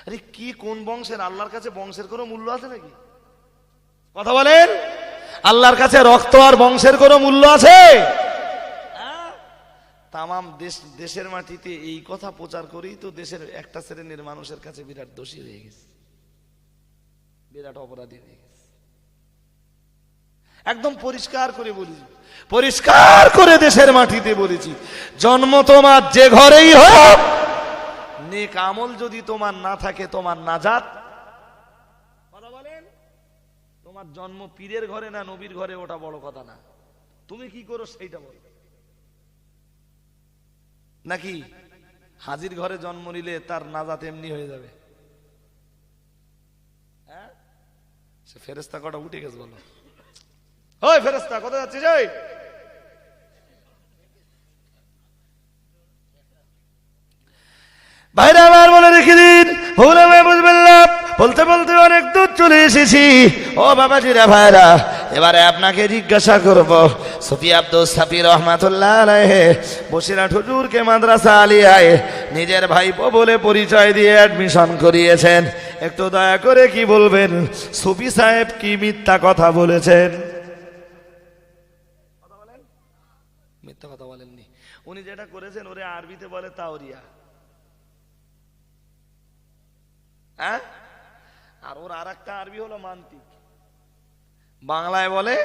আরে কি কোন বংশের? আল্লাহর কাছে বংশের কোনো মূল্য আছে নাকি? কথা বলেন, আল্লাহর কাছে রক্ত আর বংশের কোনো মূল্য আছে? তামাম দেশের মাটিতে এই কথা প্রচার করেই তো দেশের একটা শ্রেণীর মানুষের কাছে বিরাট দোষী হয়ে গেছে, বিরাট অপরাধী হয়ে গেছে। একদম পরিষ্কার করে বলি, পরিষ্কার করে দেশের মাটিতে বলেছি, জন্ম তোমার যে ঘরেই হোক, নেক আমল যদি তোমার না থাকে তোমার নাজাত। কথা বলেন, তোমার জন্ম পীরের ঘরে না নবীর ঘরে ওটা বড় কথা না, তুমি কি করো সেইটা বলো। নাকি হাজির ঘরে জন্ম নিলে তার নাজাত এমনি হয়ে যাবে? হ্যাঁ, সে ফেরেশতা কটা উঠে গেছে বলো। ওই ফেরেশতা কোথায় যাচ্ছিস? ওই ভাইরা আমার বলে রেখে দিন, ভুল হবে বুঝবেন না। বলতে বলতে অনেক দূর চলে এসেছি। ও বাবাজিরা ভাইরা, এবারে আপনাকে জিজ্ঞাসা করব, সুফি আব্দুস সাবি রহমাতুল্লাহ আলাইহি বসিরহাট হুজুরকে মাদ্রাসা আলিয়ায় নিজের ভাইপো বলে পরিচয় দিয়ে অ্যাডমিশন করিয়েছেন। একটু দয়া করে কি বলবেন, সুফি সাহেব কি মিথ্যা কথা বলেছেন? কথা বলেন, মিথ্যা কথা বলেননি। উনি যেটা করেছেন ওরে আরবিতে বলে তাওরিয়া, হ্যাঁ, আর ওর আর একটা আরবি হলো মান্তিক, বাংলায় বলে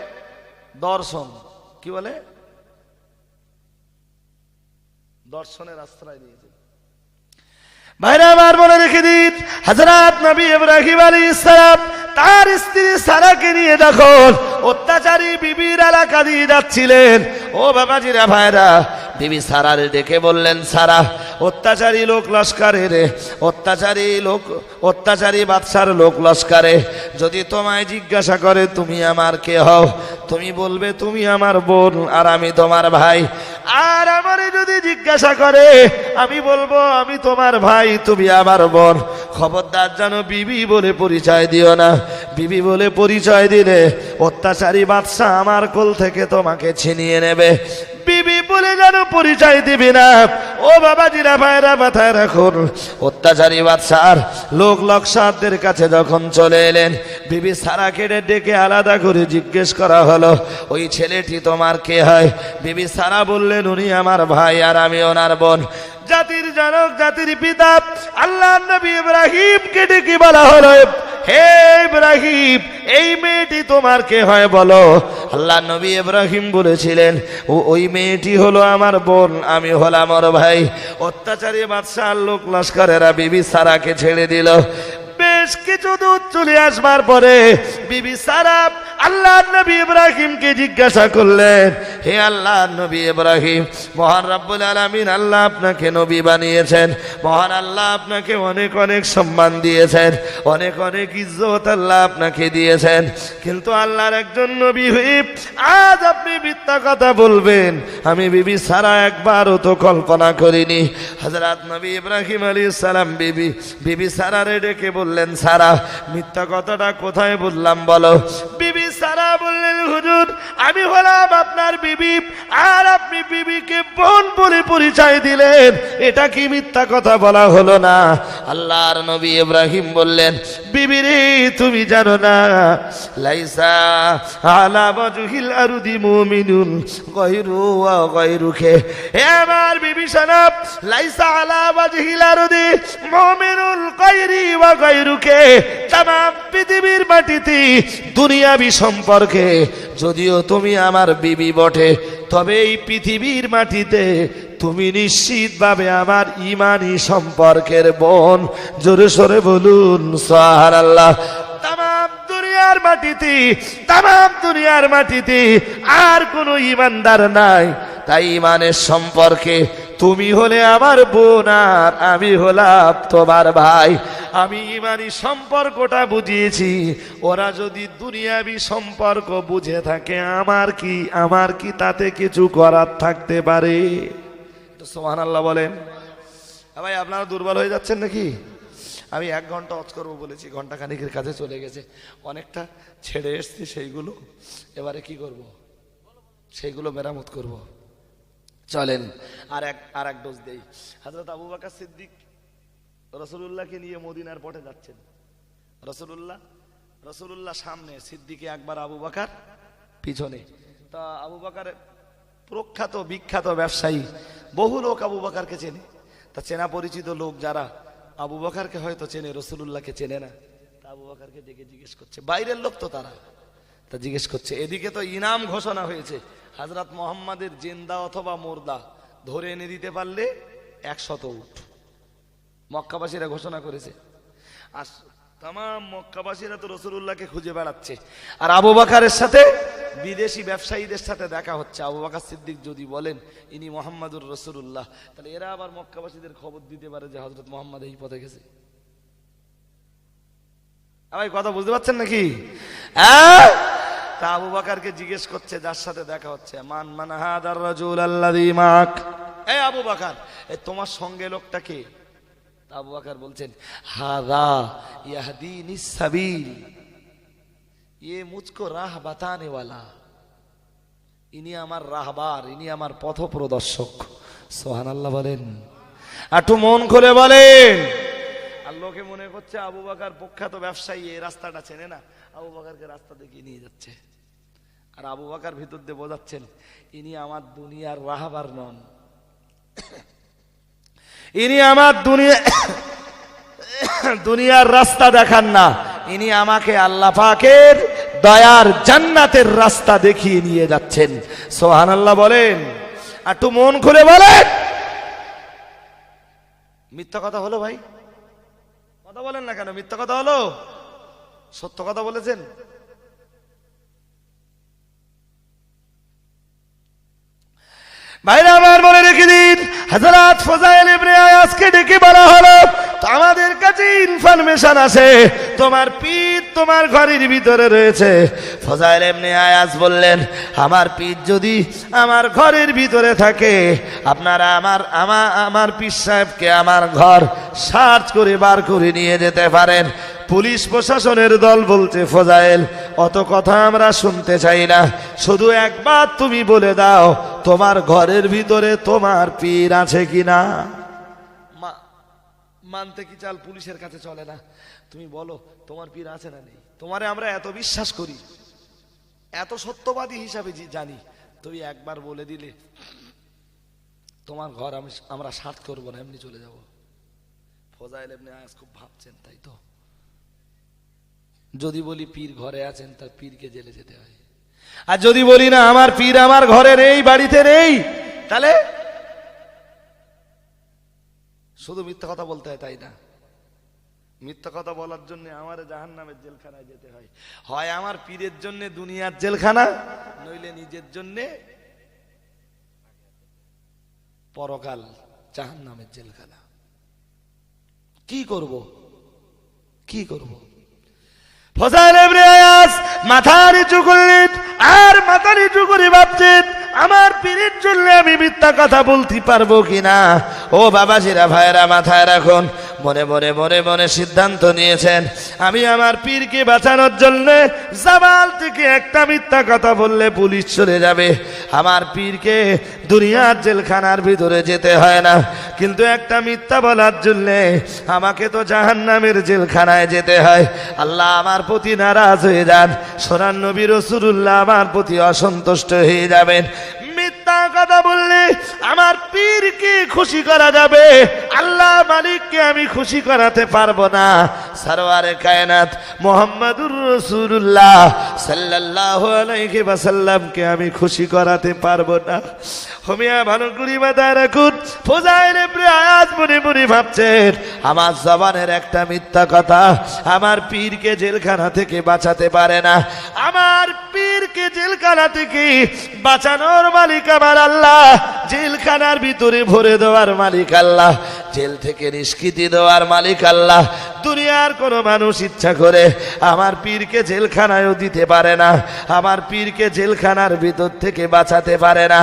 দর্শন। কি বলে? দর্শনের আশ্রয় দিয়েছে। ভাইরা আমার মনে রেখে দিন, হযরত নবী ইব্রাহিম আলাইহিস সালাম তার স্ত্রী সারাকে নিয়ে যখন অত্যাচারী বিবির এলাকা দিয়ে যাচ্ছিলেন, ও বাবাজিরা ভাইরা, বিবি সারারে ডেকে বললেন, সারা, অত্যাচারী লোক লস্করে রে, অত্যাচারী বাদশার লোক লস্করে যদি তোমায় জিজ্ঞাসা করে তুমি আমার কে হও, তুমি বলবে তুমি আমার বোন আর আমি তোমার ভাই। আর আমারে যদি জিজ্ঞাসা করে আমি বলবো আমি তোমার ভাই, তুমি আমার বোন। খবরদার যেন বিবি বলে পরিচয় দিও না। বিবি বলে পরিচয় দিলে অত্যাচারী বাদশা আমার কোল থেকে তোমাকে ছিনিয়ে নেবে। বিবি বলে যেন পরিচয় দিবি না। ও বাবাজিরা, ভাইরা, মাথায় রাখুন। অত্যাচারী বাদশার লোক লস্করদের কাছে যখন চলে এলেন, বিবি সারাকে ডেকে আলাদা করে জিজ্ঞেস করা হলো, ওই ছেলেটি তোমার কে হয়? বিবি সারা বললেন, উনি আমার ভাই আর আমি ওনার বোন। জাতির জনক, জাতির পিতা আল্লাহ নবী ইব্রাহিমকে ডেকে বলা হলো, হে ইব্রাহিম, এই মেয়েটি তোমার কে হয় বলো। আল্লাহ নবী ইব্রাহিম বলেছিলেন, ওই মেয়েটি হলো আমার বোন, আমি হলাম ওর ভাই। অত্যাচারী বাদশার লোক লস্করেরা বিবি সারাকে ছেড়ে দিল। বেশ কিছু দূর চলে আসবার পরে বিবি সারা আল্লাহ নবী ইব্রাহিমকে জিজ্ঞাসা করলেন, হে আল্লাহ নবী ইব্রাহিম, মহান রব্বুল আলামিন আল্লাহ আপনাকে নবী বানিয়েছেন, মহান আল্লাহ আপনাকে অনেক অনেক সম্মান দিয়েছেন, অনেক অনেক ইজ্জত আল্লাহ আপনাকে দিয়েছেন, কিন্তু আল্লাহর একজন নবী হয়ে আজ আপনি মিথ্যা কথা বলবেন, আমি বিবি সারা একবারও তো কল্পনা করিনি। হযরত নবী ইব্রাহিম আলাইহিস সালাম বিবি সারারে ডেকে বললেন, সারা, মিথ্যা কথাটা কোথায় বললাম বলো। বিবি সারা বললেন, হুজুর, আমি হলাম আপনার বিবি আর আপনি বিবিকে বোন বলে পরিচয় দিলেন, এটা কি মিথ্যা কথা বলা হলো না? আল্লাহর নবী ইব্রাহিম বললেন, বিবি রে, তুমি জানো না, লাইসা আলা ওয়াজহিল আরদি মুমিনুন গায়রু ওয়া গায়রুকে। হে আমার বিবি সানাব, লাইসা আলা ওয়াজহিল আরদি মুমিনুন গায়রি ওয়া গায়রুকে। তামাম পৃথিবীর মাটিতে দুনিয়াবি সম্পর্কে যদিও তুমি আমার বিবি বটে, তবে এই পৃথিবীর মাটিতে তুমি নিশ্চিতভাবে আমার ঈমানি সম্পর্কের বোন। জোরে সোরে বলুন সুবহানাল্লাহ। তামাম দুনিয়ার মাটিতে আর কোনো ঈমানদার নাই, তাই ঈমানের সম্পর্কে তুমি হলে আমার বোন আর আমি হলাম তোমার ভাই। আমি ঈমানি সম্পর্কটা বুঝিয়েছি, ওরা যদি দুনিয়াবি সম্পর্ক বুঝে থাকে আমার কি তাতে কিছু করার থাকতে পারে? সুবহানাল্লাহ বলেন। ভাই, আপনারা দুর্বল হয়ে যাচ্ছেন নাকি? আমি 1 ঘন্টা ওয়াজ করবো বলেছি, ঘন্টা খানিকের কাছে চলে গেছে, অনেকটা ছেড়ে এসছি, সেইগুলো এবারে কি করব? সেইগুলো মেরামত করব। চলেন আর এক ডোজ দেই। হযরত আবু বকর সিদ্দিক রাসূলুল্লাহকে নিয়ে মদিনার পথে যাচ্ছেন। রাসূলুল্লাহ সামনে, সিদ্দিকে আকবর আবু বকর পিছনে। তা আবু বকর প্রখ্যাত বিখ্যাত ব্যবসায়ী, বহু লোক আবু বকরকে চেনে। তা চেনা পরিচিত লোক যারা আবু বকরকে হয়তো চেনে, রাসূলুল্লাহকে চেনে না। তা আবু বকরকে ডেকে জিজ্ঞেস করছে, বাইরের লোক তো তারা, তা জিজ্ঞেস করছে, এদিকে তো ইনাম ঘোষণা হয়েছে, হযরত মুহাম্মাদের জিন্দা অথবা মুর্দা ধরে এনে দিতে পারলে 100 উট মক্কাবাসীরা ঘোষণা করেছে। আর তামাম মক্কাবাসীরা তো রাসূলুল্লাহকে খুঁজে বেড়াচ্ছে, আর আবু বকরের সাথে বিদেশি ব্যবসায়ীদের সাথে দেখা হচ্ছে। আবু বকর সিদ্দিক যদি বলেন ইনি মুহাম্মাদুর রাসূলুল্লাহ, তাহলে এরা আবার মক্কাবাসীদের খবর দিতে পারে যে হযরত মুহাম্মদ এই পথে গেছে। ভাই, কথা বুঝতে পারছেন নাকি? তা আবু বকরকে জিজ্ঞেস করছে যার সাথে দেখা হচ্ছে, মান হাদার রাজুল আল্লাযী মাক। এই আবু বকর, এই তোমার সঙ্গে লোকটা কে? তা আবু বকর বলছেন, হাদা ইয়াহদিনিস সাবিল, ये मुझको राह बताने वाला, ইনি আমার রাহবার, ইনি আমার পথ প্রদর্শক। সুবহানাল্লাহ বলেন, একটু মন খুলে বলেন। আর লোকে মনে করছে আবু বকর প্রখ্যাত ব্যবসায়ী, এই রাস্তাটা চেনে না, আবু বকরকে রাস্তা দেখিয়ে নিয়ে যাচ্ছে। আর আবু বকর ভিতর দিয়ে বোঝাচ্ছেন, ইনি আমার দুনিয়ার রাহবার নন, ইনি আমার দুনিয়ার রাস্তা দেখান না, ইনি আমাকে আল্লাহ পাকের দয়ার জান্নাতের রাস্তা দেখিয়ে নিয়ে যাচ্ছেন। সুবহানাল্লাহ বলেন, একটু মন খুলে বলেন। মিথ্যা কথা হলো ভাই? কথা বলেন না কেন? মিথ্যা কথা হলো? সত্য কথা বলেছেন? ভাইরা আমার মনে রেখে দিন, হযরত ফজাইল ইবনে আয়াজকে ডেকে বলা হলো, তো আমাদের কাছে ইনফরমেশন আছে তোমার পীর তোমার ঘরের ভিতরে রয়েছে। ফজাইল ইবনে আয়াজ বললেন, আমার পীর যদি আমার ঘরের ভিতরে থাকে, আপনারা আমার পীর সাহেবকে আমার ঘর সার্চ করে বার করে নিয়ে যেতে পারেন। পুলিশ প্রশাসনের দল বলছে, ফজাইল অত কথা আমরা শুনতে চাই না, শুধু একবার তুমি বলে দাও তোমার ঘরের ভিতরে তোমার পীর আছে কিনা। মানতে কি চাল পুলিশের কাছে চলে না, তুমি বলো তোমার পীর আছে না নেই। তোমারে আমরা এত বিশ্বাস করি, এত সত্যবাদী হিসাবে জানি, তুমি একবার বলে দিলে তোমার ঘর আমরা সার্চ করবো না, এমনি চলে যাব। ফজাইল ইবনে আয়াজ খুব ভাবছেন, তাই তো যদি বলি পীর ঘরে আছেন, তার পীরকে জেলে যেতে হয়। আর যদি বলি না আমার পীর আমার ঘরে নেই, বাড়িতে নেই, তাহলে শুধু মিথ্যা কথা বলতে হয়, তাই না? মিথ্যা কথা বলার জন্য আমার জাহান্নামের জেলখানায় যেতে হয়। হয় আমার পীরের জন্য দুনিয়ার জেলখানা, নইলে নিজের জন্য পরকাল জাহান্নামের জেলখানা। কি করব কি করব? ফজাইল ইবনে আয়াজ মাথা নিচু করলেন, আর মাথা নিচু করে ভাবছেন আমার পীরের জন্য আমি মিথ্যা কথা বলতে পারবো কিনা। ও বাবাজিরা, ভাইরা, মাথায় রাখুন, মনে মনে মনে মনে সিদ্ধান্ত নিয়েছেন, আমি আমার পীরকে বাঁচানোর জন্য জামাল থেকে একটা মিথ্যা কথা বললে পুলিশ চলে যাবে, আমার পীরকে দুনিয়ার জেলখানার ভিতরে যেতে হয় না, কিন্তু একটা মিথ্যা বলার জন্য আমাকে তো জাহান্নামের জেলখানায় যেতে হয়। আল্লাহ আমার প্রতি নারাজ হয়ে যান, সোনার নবী রাসূলুল্লাহ আমার প্রতি অসন্তুষ্ট হয়ে যাবেন। মিথ্যা কথা বললে আমার পীরকে খুশি করা যাবে, আল্লাহ মালিককে আমি খুশি করাতে পারবো না। সরওয়ারে কায়নাত মুহাম্মদুর রাসূলুল্লাহ সাল্লাল্লাহু আলাইহি ওয়াসাল্লামকে আমি খুশি করাতে পারবো না। হোমিয়া ভালো করি মাথায় রাখুন, ফজাইল ইবনে আয়াজ মনে মনে ভাবছেন আমার জবানের একটা মিথ্যা কথা আমার পীরকে জেলখানা থেকে বাঁচাতে পারে না। আমার পীরকে জেলখানা থেকে বাঁচানোর মালিক আমার আল্লাহ, জেলখানার ভিতরে ভরে দেওয়ার মালিক আল্লাহ, জেল থেকে নিষ্কৃতি দেওয়ার মালিক আল্লাহ। দুনিয়ার কোনো মানুষ ইচ্ছা করে আমার পীরকে জেলখানায়ও দিতে পারে না, আমার পীরকে জেলখানার ভিতর থেকে বাঁচাতে পারে না।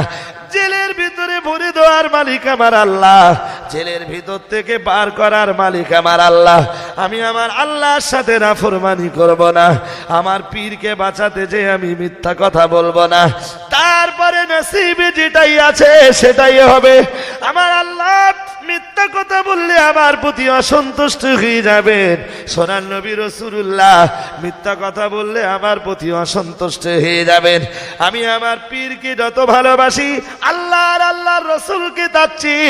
জেলের ভিতরে ভরে দেওয়ার মালিক আমার আল্লাহ, জেলের ভিতর থেকে বার করার মালিক আমার আল্লাহ। আমি আমার আল্লাহর সাথে নাফরমানি করব না, আমার পীরকে বাঁচাতে যে আমি মিথ্যা কথা বলবো না, তারপরে নসিবে যেটাই আছে সেটাই হবে। আমার আল্লাহ মিথ্যা কথা বললে আমার প্রতি অসন্তুষ্ট হয়ে যাবেন। সোনার নবী রাসূলুল্লাহ মিথ্যা কথা বললে আমার প্রতি অসন্তুষ্ট হয়ে যাবেন। আমি আমার পীরকে যত ভালোবাসি, আল্লাহর রাসূলকে তার চেয়ে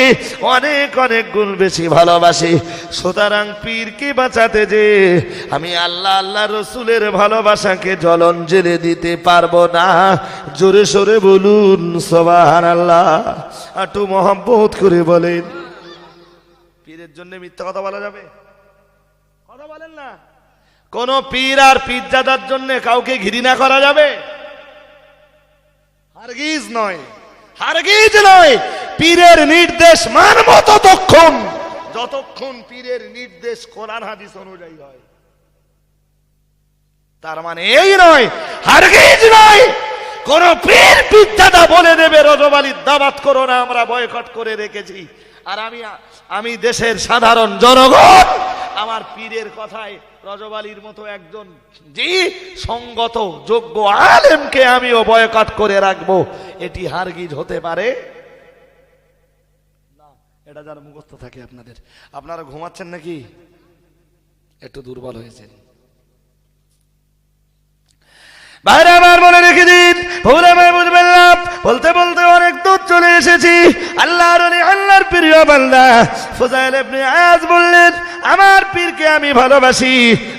অনেক অনেক গুণ বেশি ভালোবাসি। সুতরাং পীরকে বাঁচাতে যে আমি আল্লাহর রাসূলের ভালোবাসাকে জলাঞ্জলি দিতে পারবো না। জোরে সোরে বলুন সুবহানাল্লাহ, একটু মহব্বত করে বলেন। পীরের জন্য মিথ্যা কথা বলা যাবে? কথা বলেন না। কোন পীর আর পীরজাদার জন্য কাউকে ঘৃণা করা যাবে? হারগিজ নয়, হারগিজ নয়। পীরের নির্দেশ মানব ততক্ষণ যতক্ষণ পীরের নির্দেশ কোরআন হাদিস অনুযায়ী হয়। তার মানে এই নয়, হারগিজ নয় কোন পীর পীরজাদা বলে দেবে রজব আলীর দাওয়াত করো না, আমরা বয়কট করে রেখেছি। আর আমি দেশের সাধারণ জনগণ আমার পীরের কথায় রজব আলীর মতো একজন সঙ্গত যোগ্য আলেমকে আমিও বয়কট করে রাখবো, এটি হারগিজ হতে পারে না। এটা যারা মুখস্থ থাকে আপনাদের, আপনারা ঘুমাচ্ছেন নাকি? একটু দুর্বল হয়েছেন। বাইরে আমার মনে রেখে দিন, বুঝবেন না। বলতে বলতে অনেক দূর চলে এসেছি। আল্লাহর প্রিয় বান্দা ফজাইল ইবনে আয়াজ বললেন, আমার পীরকে আমি ভালোবাসি,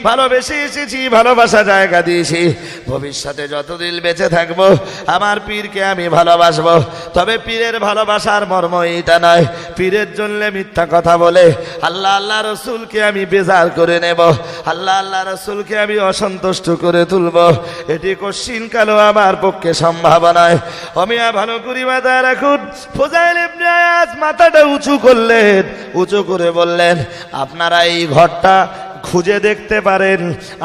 ভালোবেসে এসেছি, ভালোবাসা জায়গা দিয়েছি। ভবিষ্যতে যতদিন বেঁচে থাকবো আমার পীরকে আমি ভালোবাসবো। তবে পীরের ভালোবাসার মর্ম এইটা নয় পীরের জন্য মিথ্যা কথা বলে আল্লাহ আল্লাহ রসুলকে আমি বেজার করে নেব, আল্লাহ আল্লাহ রসুলকে আমি অসন্তুষ্ট করে তুলব। এটি কশ্চিন কালো আমার পক্ষে সম্ভব নয়। আমি ভালো করি মাথায় রাখুন, ফজাইল ইবনে আয়াজ মাথাটা উঁচু করলেন, উঁচু করে বললেন, আপনারা এই ঘরটা খুঁজে দেখতে পারেন,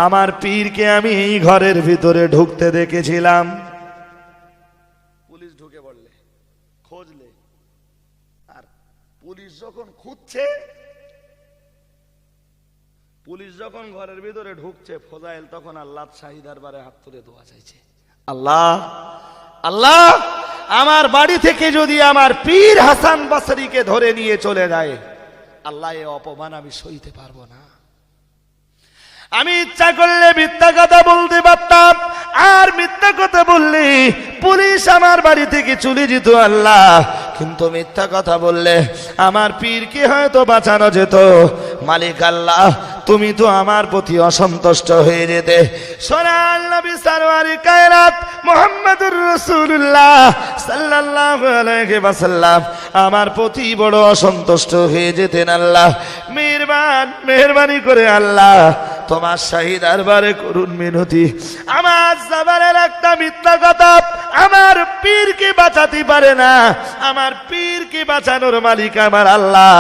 আমার পীরকে আমি এই ঘরের ভিতরে ঢুকতে দেখেছিলাম। পুলিশ ঢুকে পড়লে, খোঁজলে, আর পুলিশ যখন খুঁজছে, পুলিশ যখন ঘরের ভিতরে ঢুকছে, ফজাইল তখন আল্লাহ শাহী দরবারে হাত তুলে দোয়া চাইছে, আল্লাহ আল্লাহ আমার বাড়ি থেকে যদি আমার পীর হাসান বসরিকে ধরে নিয়ে চলে যায়, আল্লাহ এ অপমান আমি সইতে পারবো না। আমি ইচ্ছা করলে মিথ্যা কথা বলতে পারতাম, আর মিথ্যা কথা বললে পুলিশ আমার বাড়ি থেকে চলে যেত আল্লাহ, কিন্তু মিথ্যা কথা বললে আমার পীরকে হয়তো বাঁচানো যেত। মালিক আল্লাহ তুমি তো আমার প্রতি অসন্তুষ্ট হয়ে যেতে। সোনার নবী সরওয়ারে কায়নাত মুহাম্মদুর রাসূলুল্লাহ সাল্লাল্লাহু আলাইহি ওয়াসাল্লাম আমার প্রতি বড় অসন্তুষ্ট হয়ে যেতেন। আল্লাহ মেহেরবানি করে আল্লাহ তোমার শাহী দরবারে করুন মিনতি, আমার জবানের একটা মিথ্যা কথা আমার পীরকে বাঁচাতে পারে না। আমার পীরকে বাঁচানোর মালিক আমার আল্লাহ,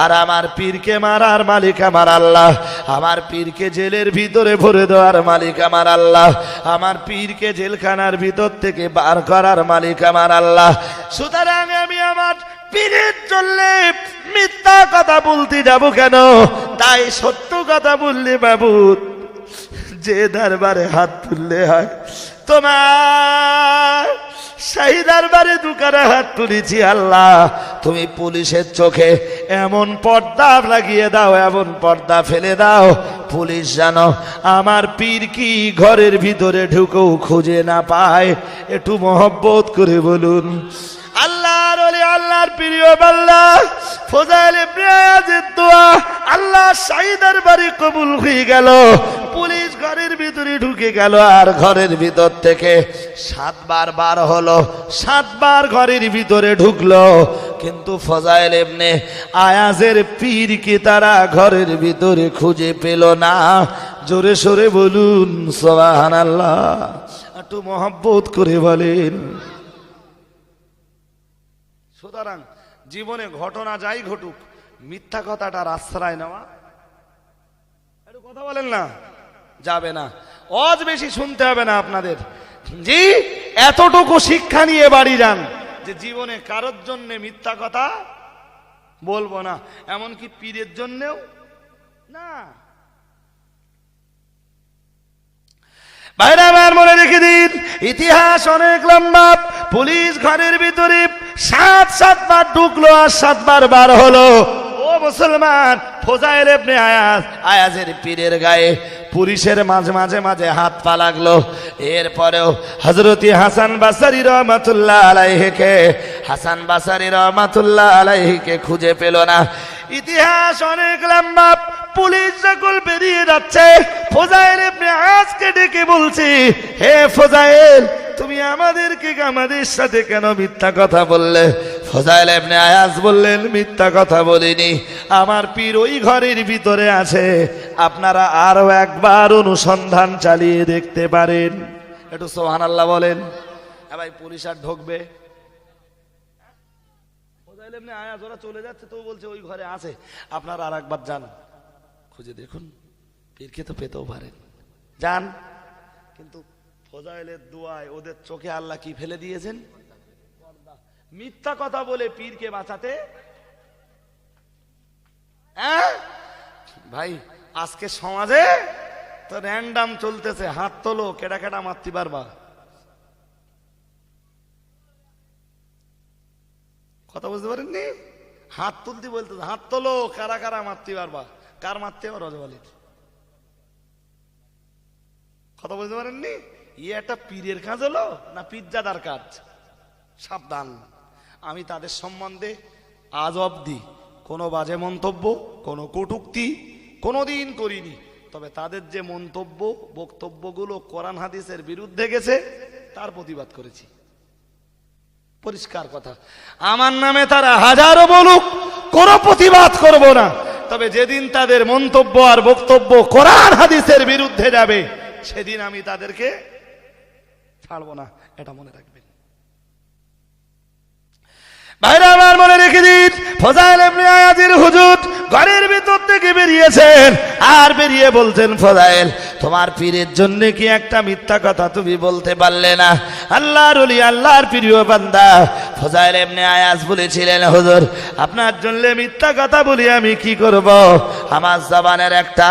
আর আমার পীরকে মারার মালিক আমার আল্লাহ। আমার পীরকে জেলের ভিতরে ভরে দেওয়ার মালিক আমার আল্লাহ। আমার পীরকে জেলখানার ভিতর থেকে বার করার মালিক আমার আল্লাহ। সুতরাং আমি আমার পীরের জন্য মিথ্যা কথা বলতে যাব কেন? তাই সত্য কথা বললে বাবু, যে দরবারে হাত তুললে হয়, তোমার শাহী দরবারে দুকারে হাত তুলেছি আল্লাহ, তুমি পুলিশের চোখে এমন পর্দা লাগিয়ে দাও, এমন পর্দা ফেলে দাও, পুলিশ জানো আমার পীর কি ঘরের ভিতরে ঢুকেও খুঁজে না পায়। একটু মহব্বত করে বলুন আল্লাহর ওলি, আল্লাহর প্রিয় বান্দা ফজাইল ইবনে আয়াজের দোয়া আল্লাহ শাহী দরবারে কবুল হয়ে গেল। পুলিশ ঘরের ভিতরে ঢুকে গেল, আর ঘরের ভিতর থেকে 7 বার বার হলো, 7 বার ঘরের ভিতরে ঢুকলো, কিন্তু ফজাইল ইবনে আয়াজের পীরকে তারা ঘরের ভিতরে খুঁজে পেল না। জোরে সোরে বলুন সুবহানাল্লাহ, একটু মহব্বত করে বলেন। সুতরাং জীবনে ঘটনা যাই ঘটুক, মিথ্যা কথাটার আশ্রয় নেওয়া, একটু কথা বলেন না, যাবে না। অজ বেশি শুনতে হবে না আপনাদের, জি এতটুকু শিক্ষা নিয়ে বাড়ি যান যে জীবনে কারোর জন্য মিথ্যা কথা বলবো না, এমনকি পীরের জন্যেও না। বাইরে আমার মনে রেখে দিন, ইতিহাস অনেক লম্বা। পুলিশ ঘরের ভিতরে 7 বার ঢুকলো, আর 7 বার বার হলো। ও মুসলমান, ফজাইল ইবনে আয়াজের পীরের গায়ে পুলিশের মাঝে মাঝে মাঝে হাত পা লাগলো। এরপরেও হযরত হাসান বসরি রহমাতুল্লাহ আলাইহিকে, হাসান বসরি রহমাতুল্লাহ আলাইহিকে খুঁজে পেল না। ইতিহাস অনেক লম্বা। পুলিশ যখন বেরিয়ে যাচ্ছে, ফজাইল ইবনে আয়াজকে ডেকে বলছে, হে ফজাইল, তুমি আমাদের সাথে কেন মিথ্যা কথা বললে? ফজাইল ইবনে আয়াজ বললেন, মিথ্যা কথা বলিনি, আমার পীর ওই ঘরের ভিতরে আছে, আপনারা আরো একবার অনুসন্ধান চালিয়ে দেখতে পারেন। একটু সুবহানাল্লাহ বলেন। ভাই পুলিশ আর ঢুকবে? ফজাইল ইবনে আয়াজ ওরা চলে যাচ্ছে তো বলছে ওই ঘরে আছে, আপনারা আর একবার যান, খুঁজে দেখুন, পীরকে তো পেতেও পারেন, যান। কিন্তু ফজাইলের দোয়ায় ওদের চোখে আল্লাহ কি ফেলে দিয়েছেন? মিথ্যা কথা বলে পীরকে বাঁচাতে। ভাই আজকে সমাজে তো র্যান্ডাম চলতেছে, হাত তোলো, কেডা কেডা মারতে পারবা। কথা বুঝতে পারেননি? হাত তুলতে বলতেছে, হাত তোলো, কারা কারা মারতে পারবা, কার মারতে পারো রজওয়ালির। কথা বুঝতে পারেননি? ইয়ে একটা পীরের কাজ হলো না পিজ্জাদার কাজ? সাবধান, আমি তাদের সম্বন্ধে আজ অবধি কোনো বাজে মন্তব্য, কোনো কটূক্তি, কোনোদিন করিনি, তবে তাদের যে মন্তব্য বক্তব্যগুলো কোরআন হাদিসের বিরুদ্ধে গেছে তার প্রতিবাদ করেছি। পরিষ্কার কথা, আমার নামে তারা হাজারো বলুক, কোনো প্রতিবাদ করব না, তবে যেদিন তাদের মন্তব্য আর বক্তব্য কোরআন হাদিসের বিরুদ্ধে যাবে সেদিন আমি তাদেরকে ছাড়বো না, এটা মনে রাখবেন। ভাইরা আমার, মনে রেখে দিন, ফজাইল ইবনে আয়াজির হুজুর ঘরের ভিতর থেকে বেরিয়েছেন আর বেরিয়ে বলছেন, ফজাইল তোমার পীরের জন্য কি একটা মিথ্যা কথা তুমি বলতে পারলে না? আল্লাহর ওলি, আল্লাহর প্রিয় বান্দা ফজাইল ইবনে আয়াজ বলেছিলেন, হুজুর আপনার জন্য মিথ্যা কথা বলি আমি কি করব? আমার জবানের একটা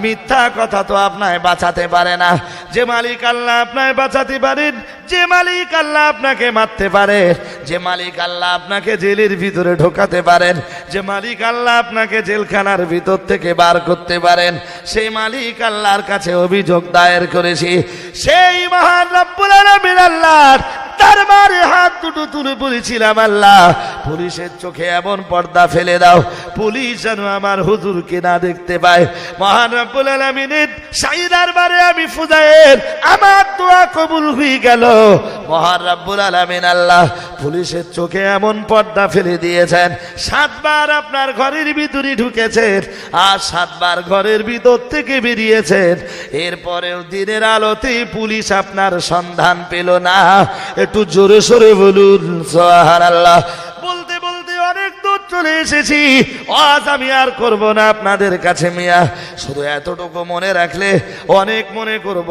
মিথ্যা কথা তো আপনাকে বাঁচাতে পারে না। যে মালিক আল্লাহ আপনাকে বাঁচাতে পারেন, যে মালিক আল্লাহ আপনাকে মারতে পারে, যে মালিক আল্লাহ আপনাকে জেলের ভিতরে ঢোকাতে পারেন, যে মালিক আল্লাহ আপনাকে জেলখানার ভিতর থেকে বার করতে পারেন, সেই মালিক আল্লাহর কাছে অভিযোগ দায়ের করেছি। সেই মহান রব্বুল আলামিন আল্লাহর দরবারে হাত দুটো তুলে বলেছিলাম, আল্লাহ পুলিশের চোখে এমন পর্দা ফেলে দাও, পুলিশ যেন আমার হুজুরকে না দেখতে পায়। মহান রব্বুল আলামিনের শাহী দরবারে আমি ফুজাইল, আমার দোয়া কবুল হয়ে গেল। মহান রব্বুল আলামিন আল্লাহ পুলিশের চোখে এমন পর্দা ফেলে দিয়েছেন, 7 বার আপনার ঘরের ভিতরে ঢুকেছেন আর 7 বার ঘরের ভিতর থেকে বেরিয়েছেন। এরপরেও দিনের আলোতে পুলিশ আপনার সন্ধান পেল না। একটু জোরে সোরে বলুন সুবহানাল্লাহ। বলতে বলতে অনেক দূর চলে এসেছি, আজ আমি আর করব না আপনাদের কাছে মিয়া, শুধু এতটুকু মনে রাখলে অনেক মনে করব।